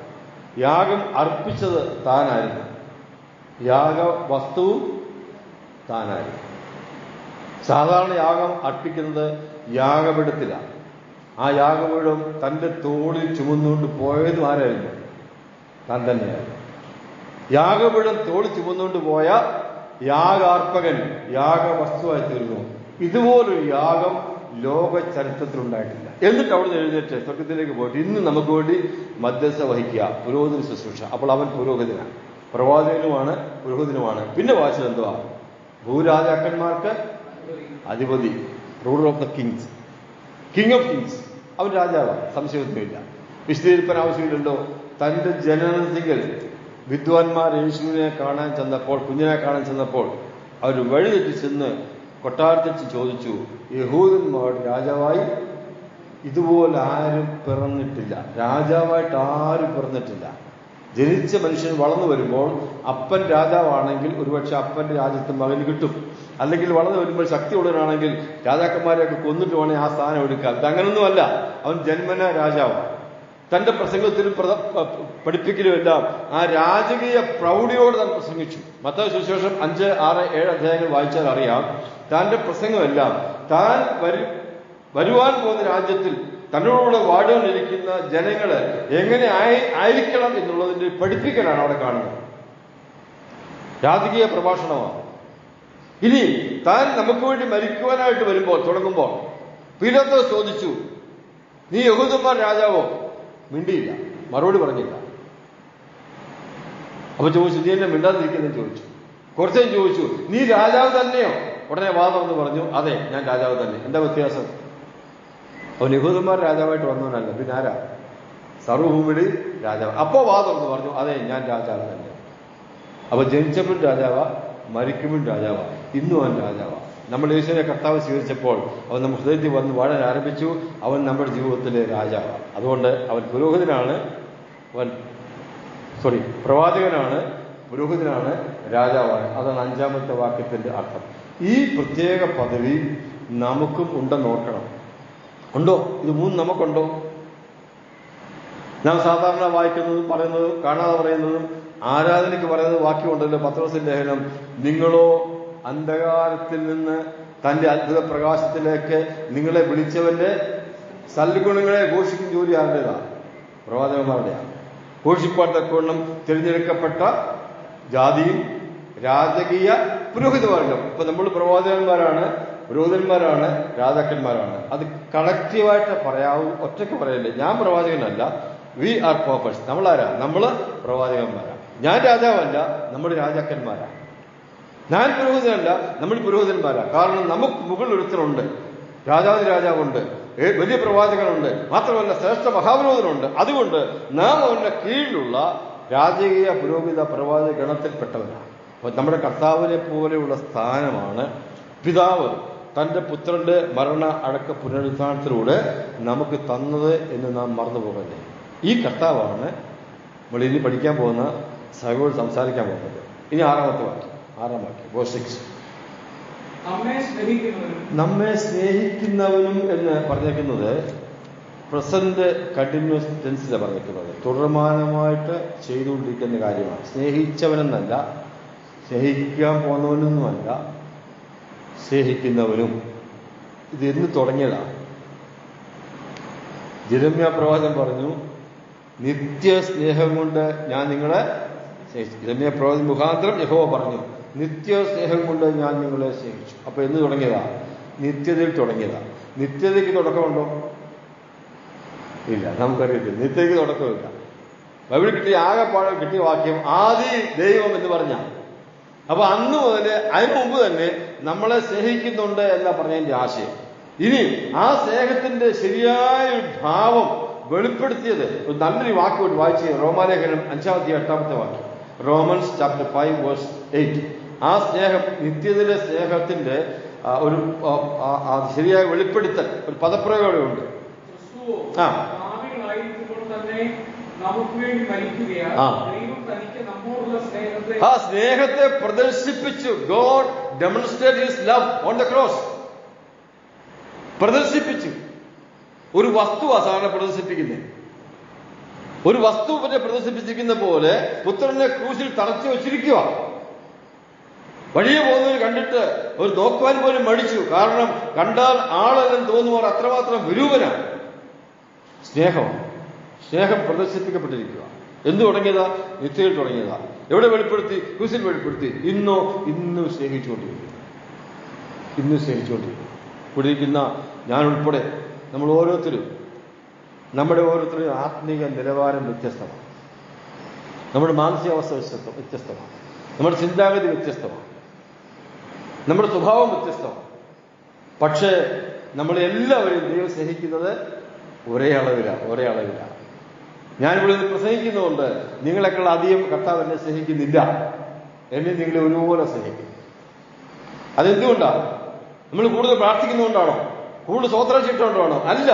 യാഗം അർപ്പിച്ചത് താനായിരുന്നു. യാഗ വസ്തുവും താനായിരുന്നു. സാധാരണ യാഗം അർപ്പിക്കുന്നത് യാഗപീഠത്തിലാണ്. ആ യാഗപീഠം തൻ്റെ തോളിൽ ചുമന്നുകൊണ്ട് പോയതും ആരായിരുന്നു? താൻ തന്നെയായിരുന്നു. യാഗപീഠം തോളിൽ ചുമന്നുകൊണ്ട് പോയ യാഗാർപ്പകൻ യാഗവസ്തുവായി തീർന്നു. ഇതുപോലൊരു യാഗം ലോക ചരിത്രത്തിലുണ്ടായിട്ടില്ല. എന്നിട്ട് അവിടെ നിന്ന് എഴുന്നേറ്റ് സ്വർഗത്തിലേക്ക് പോയിട്ട് ഇന്ന് നമുക്ക് വേണ്ടി മധ്യസ്ഥ വഹിക്കുക, പുരോഹിതന ശുശ്രൂഷ. അപ്പോൾ അവൻ പുരോഹിതനാണ്, പ്രവാചകനുമാണ്, പുരോഹിതനുമാണ്. പിന്നെ വായിച്ചത് എന്തുവാ? ഭൂരാജാക്കന്മാർക്ക് അധിപതി, ruler of the kings, king of kings. അവൻ രാജാവാണ്, സംശയമൊന്നുമില്ല. വിശദീകരിക്കാൻ ആവശ്യമില്ലല്ലോ. തന്റെ ജനനത്തിങ്കൽ വിദ്വാൻമാർ യേശുവിനെ കാണാൻ ചെന്നപ്പോൾ, കുഞ്ഞിനെ കാണാൻ ചെന്നപ്പോൾ അവർ വഴിതെറ്റി ചെന്ന് കൊട്ടാരത്തിൽ ചോദിച്ചു, യഹൂദന്മാരുടെ രാജാവായി ഇതുപോലെ ആരും പിറന്നിട്ടില്ല, രാജാവായിട്ട് ആരും പിറന്നിട്ടില്ല. ജനിച്ച മനുഷ്യൻ വളർന്നു വരുമ്പോൾ അപ്പൻ രാജാവാണെങ്കിൽ ഒരുപക്ഷെ അപ്പന്റെ രാജ്യത്ത് മകന് കിട്ടും. അല്ലെങ്കിൽ വളർന്നു വരുമ്പോൾ ശക്തിയുള്ളവനാണെങ്കിൽ രാജാക്കന്മാരെയൊക്കെ കൊന്നിട്ട് വേണമെങ്കിൽ ആ സ്ഥാനം എടുക്കാം. അങ്ങനൊന്നുമല്ല, അവൻ ജന്മന രാജാവാണ്. തന്റെ പ്രസംഗത്തിലും പഠിപ്പിക്കലും എല്ലാം ആ രാജകീയ പ്രൗഢിയോട് താൻ പ്രസംഗിച്ചു. മത്തായി സുവിശേഷം 5, 6, 7 അധ്യായങ്ങൾ വായിച്ചാൽ അറിയാം, തന്റെ പ്രസംഗമെല്ലാം താൻ വരുവാൻ പോകുന്ന രാജ്യത്തിൽ തന്നോടുകൂടെ വാഴുവാനിരിക്കുന്ന ജനങ്ങള് എങ്ങനെ ആയിരിക്കണം എന്നുള്ളതിന്റെ പഠിപ്പിക്കലാണ് അവിടെ കാണുന്നത്. രാജകീയ പ്രഭാഷണമാണ്. ഇനി താൻ നമുക്ക് വേണ്ടി മരിക്കുവാനായിട്ട് തുടങ്ങുമ്പോൾ പീലാത്തോസ് ചോദിച്ചു, നീ യഹൂദന്മാർ രാജാവോ? മിണ്ടിയില്ല, മറുപടി പറഞ്ഞില്ല. അപ്പൊ ചോദിച്ചു, നീ എന്നെ മിണ്ടാതിരിക്കുന്നത് ചോദിച്ചു. കുറച്ചേം ചോദിച്ചു, നീ രാജാവ് തന്നെയോ? ഉടനെ വാ തുറന്ന് പറഞ്ഞു, അതെ, ഞാൻ രാജാവ് തന്നെ. എന്താ വ്യത്യാസം? അവൻ യഹൂദന്മാർ രാജാവായിട്ട് വന്നവനല്ല, പിന്നെ ആരാ? സർവഭൂമിയുടെ രാജാവ്. അപ്പോ വാ തുറന്ന് പറഞ്ഞു, അതെ, ഞാൻ രാജാവ് തന്നെ. അപ്പൊ ജനിച്ചപ്പോഴും രാജാവാ, മരിക്കുമ്പോഴും രാജാവാ, ഇന്നും അവൻ രാജാവാ. നമ്മൾ യേശുവിനെ കർത്താവ് സ്വീകരിച്ചപ്പോൾ അവൻ നമ്മുടെ ഹൃദയത്തിൽ വന്ന് വാഴാൻ ആരംഭിച്ചു. അവൻ നമ്മുടെ ജീവിതത്തിലെ രാജാവാണ്. അതുകൊണ്ട് അവൻ പുരോഹിതനാണ്, പ്രവാചകനാണ്, പുരോഹിതനാണ്, രാജാവാണ്. അതാണ് 5-ാമത്തെ വാക്യത്തിന്റെ അർത്ഥം. ഈ പ്രത്യേക പദവി നമുക്കും ഉണ്ടെന്ന് ഓർക്കണം. ഉണ്ടോ? ഇത് 3 നമുക്കുണ്ടോ? നാം സാധാരണ വായിക്കുന്നതും പറയുന്നതും കാണാതെ പറയുന്നതും ആരാധനയ്ക്ക് പറയുന്നത് വാക്യമുണ്ടല്ലോ, പത്രോസിന്റെ ലേഖനം, നിങ്ങളോ അന്ധകാരത്തിൽ നിന്ന് തന്റെ അത്ഭുത പ്രകാശത്തിലേക്ക് നിങ്ങളെ വിളിച്ചവന്റെ സൽഗുണങ്ങളെ ഘോഷിക്കും ജോലി ആരുടേതാണ്? പ്രവാചകന്മാരുടെയാണ്. ഘോഷിപ്പാൻ തക്കവണ്ണം തിരഞ്ഞെടുക്കപ്പെട്ട ജാതിയും രാജകീയ പുരോഹിതവർഗം. ഇപ്പൊ നമ്മൾ പ്രവാചകന്മാരാണ്, പുരോഹിതന്മാരാണ്, രാജാക്കന്മാരാണ്. അത് കളക്റ്റീവായിട്ട് പറയാവൂ, ഒറ്റയ്ക്ക് പറയല്ലേ. ഞാൻ പ്രവാചകനല്ല, വി ആർ പ്രോഫറ്റ്സ്. നമ്മളാരാ? നമ്മള് പ്രവാചകന്മാരാണ്. ഞാൻ രാജാവല്ല, നമ്മൾ രാജാക്കന്മാരാണ്. ഞാൻ പുരോഹിതനല്ല, നമ്മൾ പുരോഹിതന്മാരാണ്. കാരണം നമുക്ക് മുകളിൽ ഒരുത്തനുണ്ട്, രാജാവുണ്ട്, വലിയ പ്രവാചകനുണ്ട്, മാത്രമല്ല ശ്രേഷ്ഠ മഹാപുരോഹിതനുണ്ട്. അതുകൊണ്ട് നാം അവന്റെ കീഴിലുള്ള രാജകീയ പുരോഹിത പ്രവാചക ഗണത്തിൽപ്പെട്ടവരാണ്. അപ്പൊ നമ്മുടെ കർത്താവിനെ പോലെയുള്ള സ്ഥാനമാണ് പിതാവ് തന്റെ പുത്രന്റെ മരണ അടക്ക പുനരുത്ഥാനത്തിലൂടെ നമുക്ക് തന്നത് എന്ന് നാം മറന്നുപോകരുത്. ഈ കർത്താവാണ് നമ്മൾ ഇനി പഠിക്കാൻ പോകുന്ന സഭയോട് സംസാരിക്കാൻ പോകുന്നത്. ഇനി 6-ാമത്തെ വാക്യം, 6-ാം വാക്യം, വേഴ്സ് 6. നമ്മെ സ്നേഹിക്കുന്നവനും എന്ന് പറഞ്ഞേക്കുന്നത് പ്രസന്റ് കണ്ടിന്യൂസ് ടെൻസിലാണ് പറഞ്ഞേക്കുന്നത്. തുടർമാനമായിട്ട് ചെയ്തുകൊണ്ടിരിക്കുന്ന കാര്യമാണ്. സ്നേഹിച്ചവനെന്നല്ല, സ്നേഹിക്കാൻ പോകുന്നവനൊന്നുമല്ല, സ്നേഹിക്കുന്നവനും. ഇത് എന്ന് തുടങ്ങിയതാണ്. യിരെമ്യാ പ്രവാചകൻ പറഞ്ഞു, നിത്യസ്നേഹം കൊണ്ട് ഞാൻ നിങ്ങളെ സ്നേഹിച്ചു. യിരെമ്യാ പ്രവാചകൻ മുഖാന്തരം യഹോവ പറഞ്ഞു, നിത്യസ്നേഹം കൊണ്ട് ഞാൻ നിങ്ങളെ സ്നേഹിച്ചു. അപ്പൊ എന്ന് തുടങ്ങിയതാ? നിത്യതയിൽ തുടങ്ങിയതാ. നിത്യതയ്ക്ക് തുടക്കമുണ്ടോ? ഇല്ല, നമുക്കറിയത്തില്ല. നിത്യതയ്ക്ക് തുടക്കമില്ല. ബൈബിളിൽ കിട്ടിയ ആകെപ്പാടെ കിട്ടിയ വാക്യം ആദി ദൈവം എന്ന് പറഞ്ഞ. അപ്പൊ അന്ന് മുതൽ അതിനു മുമ്പ് തന്നെ നമ്മളെ സ്നേഹിക്കുന്നുണ്ട് എന്നാ പറഞ്ഞതിന്റെ ആശയം. ഇനി ആ സ്നേഹത്തിന്റെ ശരിയായ ഭാവം വെളിപ്പെടുത്തിയത് ഒരു നല്ലൊരു വാക്ക് വായിച്ച് റോമാലേഖനം 5-8 വാക്യം. Romance chapter 5:8. ആ സ്നേഹം, നിത്യതയിലെ സ്നേഹത്തിന്റെ ഒരു ശരിയായ വെളിപ്പെടുത്തൽ, ഒരു പദപ്രയോഗം ഉണ്ട്. ആ സ്നേഹത്തെ പ്രദർശിപ്പിച്ചു. God demonstrate his love on the cross. പ്രദർശിപ്പിച്ചു. ഒരു വസ്തുവാ സാധാരണ പ്രദർശിപ്പിക്കുന്നത്. ഒരു വസ്തുവിനെ പ്രദർശിപ്പിച്ചിരിക്കുന്ന പോലെ പുത്രനെ ക്രൂശിൽ തറച്ചു വച്ചിരിക്കുക. വഴിയെ പോകുന്നവർ കണ്ടിട്ട് ഒരു നോക്കുവാൻ പോലും മടിച്ചു. കാരണം കണ്ടാൽ ആളെല്ലാം തോന്നുവാർ അത്രമാത്രം വിരൂപനാണ്. സ്നേഹം പ്രദർശിപ്പിക്കപ്പെട്ടിരിക്കുക. എന്ത് തുടങ്ങിയതാ? നിത്യയിൽ തുടങ്ങിയതാ. എവിടെ വെളിപ്പെടുത്തി? ക്രൂശിൽ വെളിപ്പെടുത്തി. ഇന്നും സ്നേഹിച്ചുകൊണ്ടിരിക്കുന്നു. ഇവിടെ ഇരിക്കുന്ന ഞാൻ ഉൾപ്പെടെ നമ്മുടെ ഓരോരുത്തരും ആത്മീക നിലവാരം വ്യത്യസ്തമാണ്. നമ്മുടെ മാനസികാവസ്ഥ വ്യത്യസ്തമാണ്. നമ്മുടെ ചിന്താഗതി വ്യത്യസ്തമാണ്. നമ്മുടെ സ്വഭാവം വ്യത്യസ്തമാണ്. പക്ഷേ നമ്മളെല്ലാവരും ദൈവം സ്നേഹിക്കുന്നത് ഒരേ അളവിലാണ്. ഞാനിവിടെ നിന്ന് പ്രസംഗിക്കുന്നതുകൊണ്ട് നിങ്ങളെക്കാൾ അധികം കർത്താവ് എന്നെ സ്നേഹിക്കുന്നില്ല. എന്നെ നിങ്ങളെ ഒരുപോലെ സ്നേഹിക്കും. അതെന്തുകൊണ്ടാണ്? നമ്മൾ കൂടുതൽ പ്രാർത്ഥിക്കുന്നതുകൊണ്ടാണോ? കൂടുതൽ സ്തോത്രം ചെയ്തിട്ടുകൊണ്ടാണോ? അല്ല.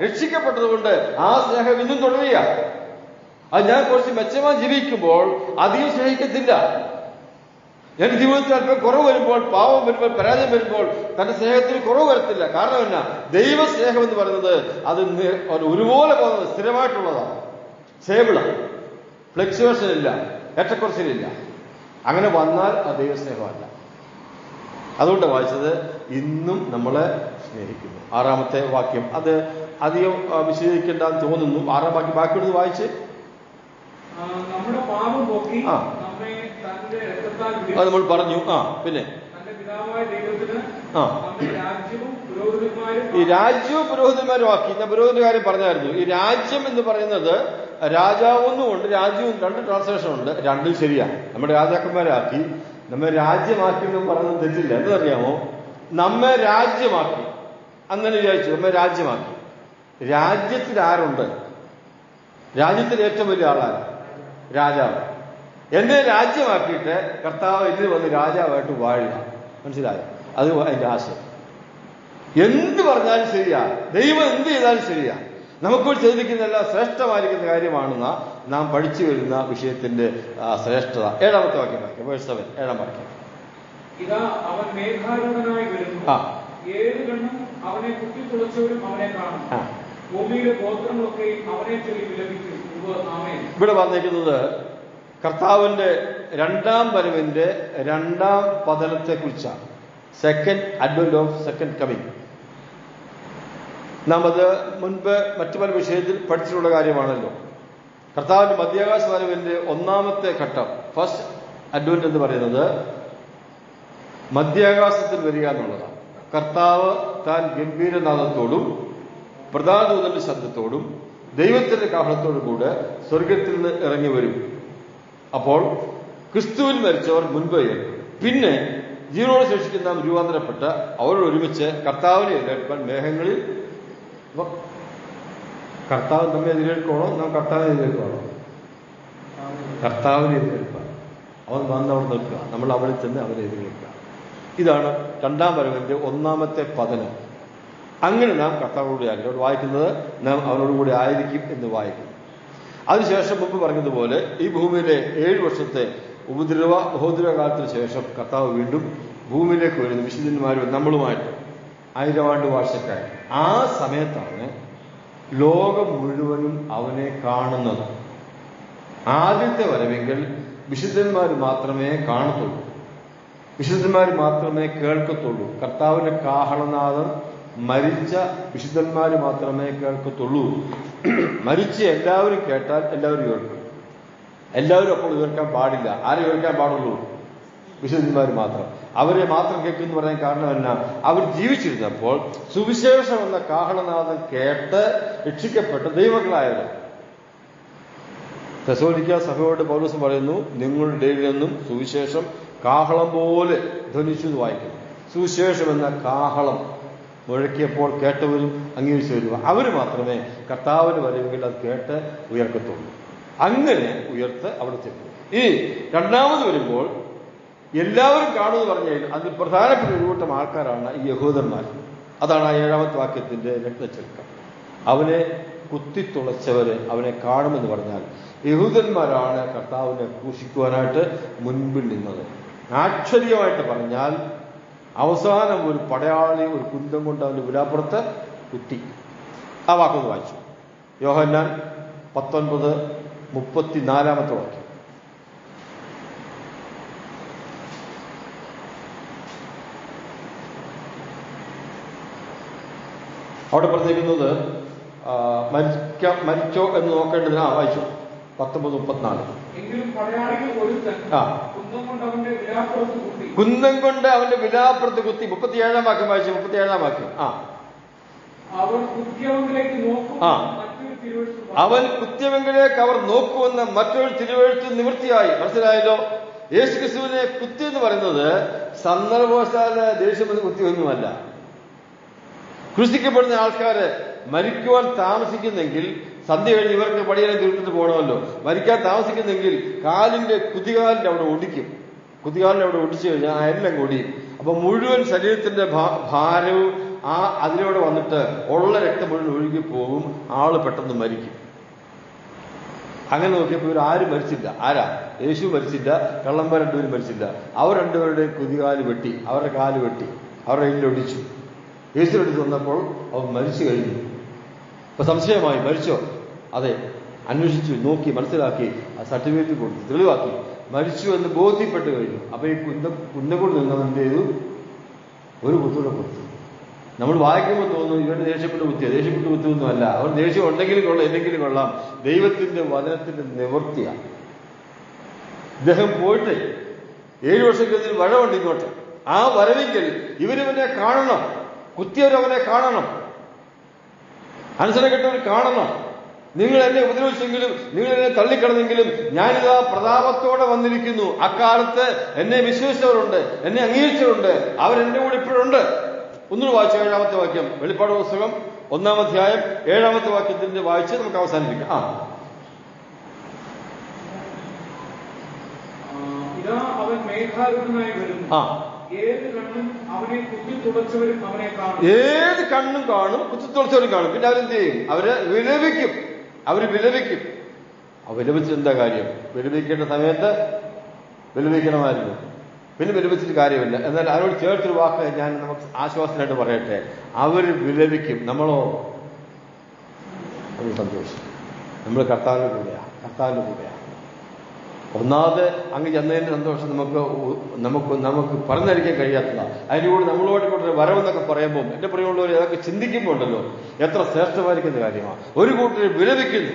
രക്ഷിക്കപ്പെട്ടതുകൊണ്ട് ആ സ്നേഹം ഇന്നും തുടരുക. അത് ഞാൻ കുറച്ച് മെച്ചമായി ജീവിക്കുമ്പോൾ അധികം സ്നേഹിക്കത്തില്ല. ഞാൻ ജീവിതത്തിൽ അല്പം കുറവ് വരുമ്പോൾ, പാവം വരുമ്പോൾ, പരാജയം വരുമ്പോൾ തന്റെ സ്നേഹത്തിന് കുറവ് വരത്തില്ല. കാരണം എന്നാ? ദൈവ സ്നേഹം എന്ന് പറയുന്നത് അത് ഒരുപോലെ പോകുന്നത്, സ്ഥിരമായിട്ടുള്ളതാണ്. സ്റ്റേബിളാണ്. ഫ്ലക്ച്വേഷൻ ഇല്ല, ഏറ്റക്കുറച്ചിലില്ല. അങ്ങനെ വന്നാൽ അത് ദൈവസ്നേഹമല്ല. അതുകൊണ്ട് വായിച്ചത് ഇന്നും നമ്മളെ സ്നേഹിക്കുന്നു. 6-ാമത്തെ വാക്യം. അത് അധികം വിശദീകരിക്കേണ്ടെന്ന് തോന്നുന്നു. 6-ാം വാക്യം ബാക്കിയുള്ളത് വായിച്ച്. നമ്മുടെ പാപം പോക്കി അത് നമ്മൾ പറഞ്ഞു. പിന്നെ ഈ രാജ്യവും പുരോഹിതന്മാരും ആക്കി. ഞാൻ പുരോഹിതന്റെ കാര്യം പറഞ്ഞായിരുന്നു. ഈ രാജ്യം എന്ന് പറയുന്നത് രാജാവെന്നും ഉണ്ട്, രാജ്യവും. 2 ട്രാൻസ്ലേഷൻ ഉണ്ട്. രണ്ടും ശരിയാണ്. നമ്മുടെ രാജാക്കന്മാരാക്കി, നമ്മെ രാജ്യമാക്കി എന്നും പറയുന്നത് തെറ്റില്ല. എന്നറിയാമോ? നമ്മെ രാജ്യമാക്കി. അങ്ങനെ വിചാരിച്ചു. നമ്മെ രാജ്യമാക്കി. രാജ്യത്തിൽ ആരുണ്ട്? രാജ്യത്തിൽ ഏറ്റവും വലിയ ആളാണ് രാജാവ്. എന്നെ രാജ്യമാക്കിയിട്ട് കർത്താവ് എന്നിൽ വന്ന് രാജാവായിട്ട് വാഴുക. മനസ്സിലായോ? അത് അതിന്റെ ആശയം. എന്ത് പറഞ്ഞാലും ശരിയാ, ദൈവം എന്ത് ചെയ്താലും ശരിയാ, നമുക്കോട് ചെയ്തിരിക്കുന്നതെല്ലാം ശ്രേഷ്ഠമായിരിക്കുന്ന കാര്യമാണെന്ന നാം പഠിച്ചു വരുന്ന വിഷയത്തിന്റെ ശ്രേഷ്ഠത. 7-ാമത്തെ വാക്യം വായിക്കാം. വേഴ്സ് 7, 7-ാം വാക്യം. ഇതാ അവൻ മേഘാരൂഢനായി വരുന്നു. 7 കണ്ണും അവനെ കുത്തിത്തുളച്ചവരും അവനെ കാണും. ഭൂമിയിലെ ഗോത്രങ്ങളൊക്കെ അവനെ ചൊല്ലി വിലപിക്കും. ഇവിടെ വന്നിരിക്കുന്നത് കർത്താവിന്റെ 2-ാം വരവിന്റെ 2-ാം പതനത്തെ കുറിച്ചാണ്. Second Advent of second coming. നാം അത് മുൻപ് മറ്റു പല വിഷയത്തിൽ പഠിച്ചിട്ടുള്ള കാര്യമാണല്ലോ. കർത്താവിന്റെ മധ്യാകാശ വരവിന്റെ 1-ാമത്തെ ഘട്ടം, ഫസ്റ്റ് അഡ്വന്റ് എന്ന് പറയുന്നത് മധ്യാകാശത്തിൽ വരിക എന്നുള്ളതാണ്. കർത്താവ് താൻ ഗംഭീരനാദത്തോടും പ്രധാന ദൂതന്റെ ശബ്ദത്തോടും ദൈവത്തിന്റെ കാഹളത്തോടും കൂടെ സ്വർഗത്തിൽ നിന്ന് ഇറങ്ങി വരും. അപ്പോൾ ക്രിസ്തുവിൽ മരിച്ചവർ മുൻപ്, പിന്നെ ജീവനോട് ശേഷിക്കുന്ന രൂപാന്തരപ്പെട്ട അവരോട് ഒരുമിച്ച് കർത്താവിനെ എതിരേൽപ്പാൻ മേഘങ്ങളിൽ. കർത്താവ് നമ്മെ എതിരേൽക്കണോ? നാം കർത്താവിനെ എതിരേൽക്കണോ? കർത്താവിനെ എതിരേൽപ്പാൻ. അവൻ വന്ന് അവിടെ നിൽക്കുക, നമ്മൾ അവിടെ ചെന്ന് അവരെ എതിരേൽക്കുക. ഇതാണ് 2-ാം വരവിന്റെ 1-ാമത്തെ പതനം. അങ്ങനെ നാം കർത്താവോടുകൂടി ആയിരിക്കും വായിക്കുന്നത്. നാം അവനോടുകൂടി ആയിരിക്കും എന്ന് വായിക്കും. അതിനുശേഷം മുമ്പ് പറഞ്ഞതുപോലെ ഈ ഭൂമിയിലെ 7 വർഷത്തെ ബഹോദരകാലത്തിന് ശേഷം കർത്താവ് വീണ്ടും ഭൂമിയിലേക്ക് വരുന്നു, വിശുദ്ധന്മാരും നമ്മളുമായിട്ട് 1000 ആണ്ട് വാഴ്ചക്കായി. ആ സമയത്താണ് ലോകം മുഴുവനും അവനെ കാണുന്നത്. ആദ്യത്തെ വരവെങ്കിൽ വിശുദ്ധന്മാർ മാത്രമേ കാണത്തുള്ളൂ, വിശുദ്ധന്മാർ മാത്രമേ കേൾക്കത്തുള്ളൂ. കർത്താവിന്റെ കാഹളനാദം മരിച്ച വിശുദ്ധന്മാർ മാത്രമേ കേൾക്കത്തുള്ളൂ. മരിച്ച് എല്ലാവരും കേട്ടാൽ എല്ലാവരും കേൾക്കും. എല്ലാവരും അപ്പോൾ ഉയർക്കാൻ പാടില്ല. ആരെ ഉയർക്കാൻ പാടുള്ളൂ? വിശുദ്ധന്മാർ മാത്രം. അവരെ മാത്രം കേൾക്കുമെന്ന് പറയാൻ കാരണം എന്നാ? അവർ ജീവിച്ചിരുന്നപ്പോൾ സുവിശേഷം എന്ന കാഹളനാദം കേട്ട് രക്ഷിക്കപ്പെട്ട് ദൈവങ്ങളായവർ. തെസ്സലോനിക്ക സഭയോട് പൗലോസ് പറയുന്നു, നിങ്ങളുടെ നിന്നും സുവിശേഷം കാഹളം പോലെ ധ്വനിച്ചു എന്ന് വായിക്കുന്നു. സുവിശേഷം എന്ന കാഹളം മുഴക്കിയപ്പോൾ കേട്ടവരും അംഗീകരിച്ചവരും അവർ മാത്രമേ കർത്താവിന് വരുമെങ്കിൽ അത് കേട്ട് ഉയർക്കത്തുള്ളൂ. അങ്ങനെ ഉയർത്ത് അവിടെ ചെല്ലും. ഇനി രണ്ടാമത് വരുമ്പോൾ എല്ലാവരും കാണുമെന്ന് പറഞ്ഞാൽ അതിൽ പ്രധാനപ്പെട്ട ഒരു കൂട്ടം ആൾക്കാരാണ് ഈ യഹൂദന്മാർ. അതാണ് ആ 7ാമത്തെ വാക്യത്തിന്റെ രത്നചുരുക്കം. അവനെ കുത്തിത്തുളച്ചവര് അവനെ കാണുമെന്ന് പറഞ്ഞാൽ യഹൂദന്മാരാണ് കർത്താവിനെ ക്രൂശിക്കുവാനായിട്ട് മുൻപിൽ നിന്നത്. ആശ്ചര്യമായിട്ട് പറഞ്ഞാൽ അവസാനം ഒരു പടയാളി ഒരു കുന്തം കൊണ്ട് അവന്റെ വിലാപ്പുറത്ത് കുത്തി. ആ വാക്കൊന്ന് വായിച്ചു. യോഹന്നാൻ 19:34 വാക്യം. അവിടെ പറഞ്ഞിരിക്കുന്നത് മരിച്ചോ എന്ന് നോക്കേണ്ടതിന് വായിച്ചു 19:34. കുന്തം കൊണ്ട് അവന്റെ വിലാപ്പുറത്ത് കുത്തി. 37-ാം വാക്യം വായിച്ചു. 37-ാം വാക്യം. അവൻ കുത്തിയവങ്കിലേക്ക് അവർ നോക്കുമെന്ന മറ്റൊരു തിരുവെഴുത്ത് നിവൃത്തിയായി. മനസ്സിലായല്ലോ? യേശുക്രിസ്തുവിനെ കുത്തി എന്ന് പറയുന്നത് സന്ദർഭവശാല ദേഷ്യമെന്ന് കുത്തിയൊന്നുമല്ല. ക്രൂശിക്കപ്പെടുന്ന ആൾക്കാര് മരിക്കുവാൻ താമസിക്കുന്നെങ്കിൽ സന്ധ്യ കഴിഞ്ഞ് ഇവർക്ക് പടിയെല്ലാം തീർത്തിട്ട് പോകണമല്ലോ. മരിക്കാൻ താമസിക്കുന്നെങ്കിൽ കാലിന്റെ കുതികാലിന്റെ അവിടെ ഒടിക്കും. കുതികാലിന്റെ അവിടെ ഒടിച്ചു കഴിഞ്ഞാൽ എല്ലാം ഒടിയും. അപ്പൊ മുഴുവൻ ശരീരത്തിന്റെ ഭാരവും അതിലൂടെ വന്നിട്ട് ഉള്ള രക്തം മുഴുവൻ ഒഴുകി പോകും. ആള് പെട്ടെന്ന് മരിക്കും. അങ്ങനെ നോക്കിയപ്പോൾ ഇവർ ആരും മരിച്ചില്ല. ആരാ? യേശു മരിച്ചില്ല, കള്ളന്മാർ രണ്ടുപേരും മരിച്ചില്ല. അവർ രണ്ടുപേരുടെയും കുതികാല് വെട്ടി, അവരുടെ കാല് വെട്ടി, അവരുടെ കയ്യിൽ ഒടിച്ചു. യേശുവിനടുത്ത് വന്നപ്പോൾ അവൻ മരിച്ചു കഴിഞ്ഞു. ഇപ്പൊ സംശയമായി, മരിച്ചോ? അതെ. അന്വേഷിച്ചു, നോക്കി, മനസ്സിലാക്കി, ആ സർട്ടിഫിക്കറ്റ് കൊടുത്തു, തെളിവാക്കി. മരിച്ചു എന്ന് ബോധ്യപ്പെട്ട് കഴിഞ്ഞു. അപ്പൊ ഈ കുന്തം കൊണ്ട് നിന്നവന്റെ ചെയ്തു? ഒരു കുത്തൂടെ കൊടുത്തു. നമ്മൾ വായിക്കുമ്പോൾ തോന്നുന്നു ഇവരുടെ ദേഷ്യപ്പെട്ട് കുത്തിയൊന്നുമല്ല. അവർ ദേഷ്യം ഉണ്ടെങ്കിലും കൊള്ളാം, എന്തെങ്കിലും കൊള്ളാം. ദൈവത്തിന്റെ വചനത്തിന്റെ നിവൃത്തിയാണ്. ഇദ്ദേഹം പോയിട്ട് 7 വർഷം കഴിഞ്ഞ് വരവുണ്ട് ഇങ്ങോട്ട്. ആ വരവെങ്കിൽ ഇവരിവനെ കാണണം. കുത്തിയവരവനെ കാണണം. അനുസരണം കെട്ടവർ കാണണം. നിങ്ങൾ എന്നെ ഉപദ്രവിച്ചെങ്കിലും, നിങ്ങൾ എന്നെ തള്ളിക്കടന്നെങ്കിലും ഞാനിതാ പ്രതാപത്തോടെ വന്നിരിക്കുന്നു. അക്കാലത്ത് എന്നെ വിശ്വസിച്ചവരുണ്ട്, എന്നെ അംഗീകരിച്ചവരുണ്ട്. അവരെന്റെ കൂടെ ഇപ്പോഴുണ്ട്. ഒന്നുകൂടി വായിച്ചു 7-ാമത്തെ വാക്യം. വെളിപ്പാട് പുസ്തകം 1-ാം അധ്യായം 7-ാമത്തെ വാക്യത്തിന്റെ വായിച്ച് നമുക്ക് അവസാനിപ്പിക്കാം. അവൻ മേഘാരൂഢനായി വരുന്നു. ഏത് കണ്ണും അവനെ കുത്തിത്തുളച്ചവരും അവനെ കാണും. ഏത് കണ്ണും കാണും, കുത്തിത്തുളച്ചവരും കാണും. പിന്നെ അവരെന്ത് ചെയ്യും? അവര് വിലപിക്കും. വിലപിച്ചിട്ട് എന്താ കാര്യം? വിലപിക്കേണ്ട സമയത്ത് വിലപിക്കണമായിരുന്നു. പിന്നെ വിലപിച്ചിട്ട് കാര്യമില്ല. എന്നാൽ അവരോട് ചേർത്തൊരു വാക്ക് ഞാൻ നമുക്ക് ആശ്വാസമായിട്ട് പറയട്ടെ. അവർ വിലപിക്കും. നമ്മളോ? നമ്മൾ സന്തോഷം. നമ്മൾ കർത്താവിന്റെ കൂടെയാണ്. ഒന്നാമത് അങ്ങ് ചെന്നതിന്റെ സന്തോഷം നമുക്ക് പറഞ്ഞറിയിക്കാൻ കഴിയാത്തതാണ്. അതിലൂടെ നമ്മളോട് കൂടെ വരവെന്നൊക്കെ പറയുമ്പോൾ എന്റെ പ്രിയമുള്ളവർ അതൊക്കെ ചിന്തിക്കുമ്പോൾ ഉണ്ടല്ലോ എത്ര ശ്രേഷ്ഠമായിരിക്കുന്ന കാര്യമാണ്. ഒരു കൂട്ടർ വിലപിക്കുന്നു.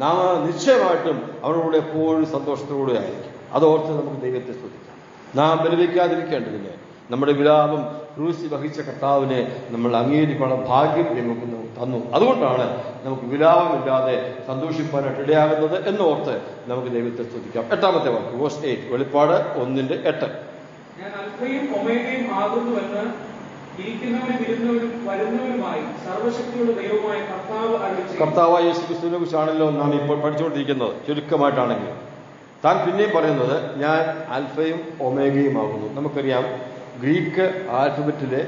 നാം നിശ്ചയമായിട്ടും അവരോട് എപ്പോഴും സന്തോഷത്തോടെ ആയിരിക്കും. അതോർത്ത് നമുക്ക് ദൈവത്തെ സ്തുതിക്കാം. നാം വിലപിക്കാതിരിക്കേണ്ടതിന് നമ്മുടെ വിലാപം ക്രൂശി വഹിച്ച കർത്താവിനെ നമ്മൾ അംഗീകരിക്കാനുള്ള ഭാഗ്യം നമുക്ക് തന്നു. അതുകൊണ്ടാണ് നമുക്ക് വിലാപമില്ലാതെ സന്തോഷിപ്പാനായിട്ട് ഇടയാകുന്നത് എന്നോർത്ത് നമുക്ക് ദൈവത്തെ സ്തുതിക്കാം. 8-ാമത്തെ വാക്യം, വേഴ്സ് 8, വെളിപ്പാട് 1:8. ഞാൻ അൽഫയും ഒമേഗയും ആകുന്നുവെന്ന് ഇരിക്കുന്നവനും ഇരുന്നവനും വരുന്നവനുമായി സർവശക്തിയുള്ള ദൈവമായ കർത്താവായ യേശുക്രിസ്തുവിനെ കുറിച്ചാണല്ലോ നാം ഇപ്പോൾ പഠിച്ചുകൊണ്ടിരിക്കുന്നത്. ചുരുക്കമായിട്ടാണെങ്കിൽ താൻ പിന്നെയും പറയുന്നത് ഞാൻ ആൽഫയും ഒമേഗയും ആകുന്നു. നമുക്കറിയാം ഗ്രീക്ക് ആൽഫബറ്റിലെ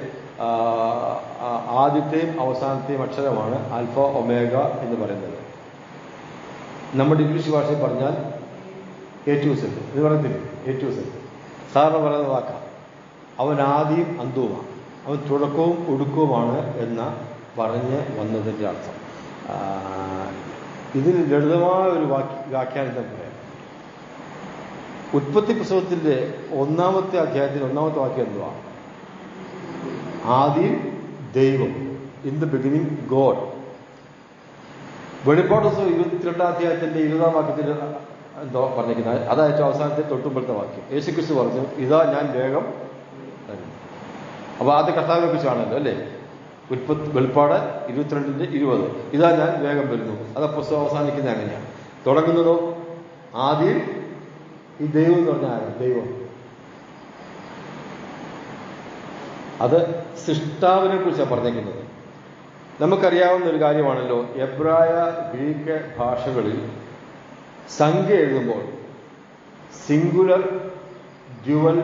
ആദ്യത്തെയും അവസാനത്തെയും അക്ഷരമാണ് ആൽഫ ഒമേഗ എന്ന് പറയുന്നത്. നമ്മുടെ ഇംഗ്ലീഷ് ഭാഷയിൽ പറഞ്ഞാൽ A to Z എന്ന് പറയത്തില്ലേ? A to Z സാധാരണ പറയുന്ന വാക്കാണ്. അവൻ ആദിയും അന്തവുമാണ്, അവൻ തുടക്കവും ഒടുക്കവുമാണ് എന്ന പറഞ്ഞ് വന്നതിൻ്റെ അർത്ഥം. ഇതിന് ലളിതമായ ഒരു വ്യാഖ്യാനം പറയാം. ഉൽപ്പത്തി പുസ്തകത്തിന്റെ 1-ാമത്തെ അധ്യായത്തിൽ 1-ാമത്തെ വാക്യം എന്തുവാ? ആദിയിൽ ദൈവം. In the beginning God. വെളിപ്പാട് ദിവസം 22-ാം അധ്യായത്തിന്റെ 20-ാം വാക്യത്തിൽ എന്തോ പറഞ്ഞിരിക്കുന്നത്, അതായത് അവസാനത്തെ തൊട്ടുമ്പോഴത്തെ വാക്യം. യേശുക്രിസ്തു പറഞ്ഞു, ഇതാ ഞാൻ വേഗം വരുന്നു. അപ്പൊ ആദ്യ കർത്താവിനെ കുറിച്ചാണല്ലോ അല്ലേ? വെളിപ്പാട് 22:20. ഇതാ ഞാൻ വേഗം വരുന്നു. അത് പുസ്തകം അവസാനിക്കുന്നത് അങ്ങനെയാണ്. തുടങ്ങുന്നതോ ആദ്യം ഈ ദൈവം എന്ന് പറഞ്ഞാൽ ആരാ? ദൈവം. അത് സൃഷ്ടാവിനെ കുറിച്ചാണ് പറഞ്ഞിരിക്കുന്നത്. നമുക്കറിയാവുന്ന ഒരു കാര്യമാണല്ലോ, എബ്രായ ഗ്രീക്ക് ഭാഷകളിൽ സംഖ്യ എഴുതുമ്പോൾ സിംഗുലർ, ഡ്യുവൽ,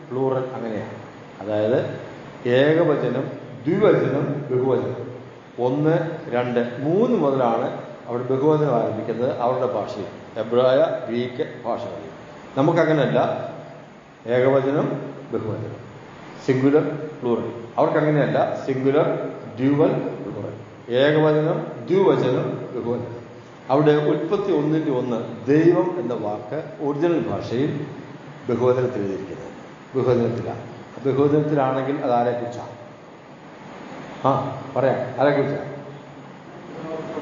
പ്ലൂറൽ അങ്ങനെയാണ്. അതായത് ഏകവചനം, ദ്വിവചനം, ബഹുവചനം. 1, 2, 3 മുതലാണ് അവിടെ ബഹുവചനം ആരംഭിക്കുന്നത് അവരുടെ ഭാഷയിൽ, എബ്രായ ഗ്രീക്ക് ഭാഷകളിൽ. നമുക്കങ്ങനെയല്ല. ഏകവചനം, ബഹുവചനം, സിംഗുലർ, പ്ലൂറൽ. അവർക്കങ്ങനെയല്ല. Singular, dual, plural. ഏകവചനം, ദ്വിവചനം, ബഹുവചനം. അവിടെ ഉൽപ്പത്തി 1:1 ദൈവം എന്ന വാക്ക് ഒറിജിനൽ ഭാഷയിൽ ബഹുവചനത്തിൽ എഴുതിയിരിക്കുന്നത്. ബഹുവചനത്തിലാണ്. ബഹുവചനത്തിലാണെങ്കിൽ അത് ആരെക്കുറിച്ചാണ്? പറയാം. ആരെക്കുറിച്ചാണ്?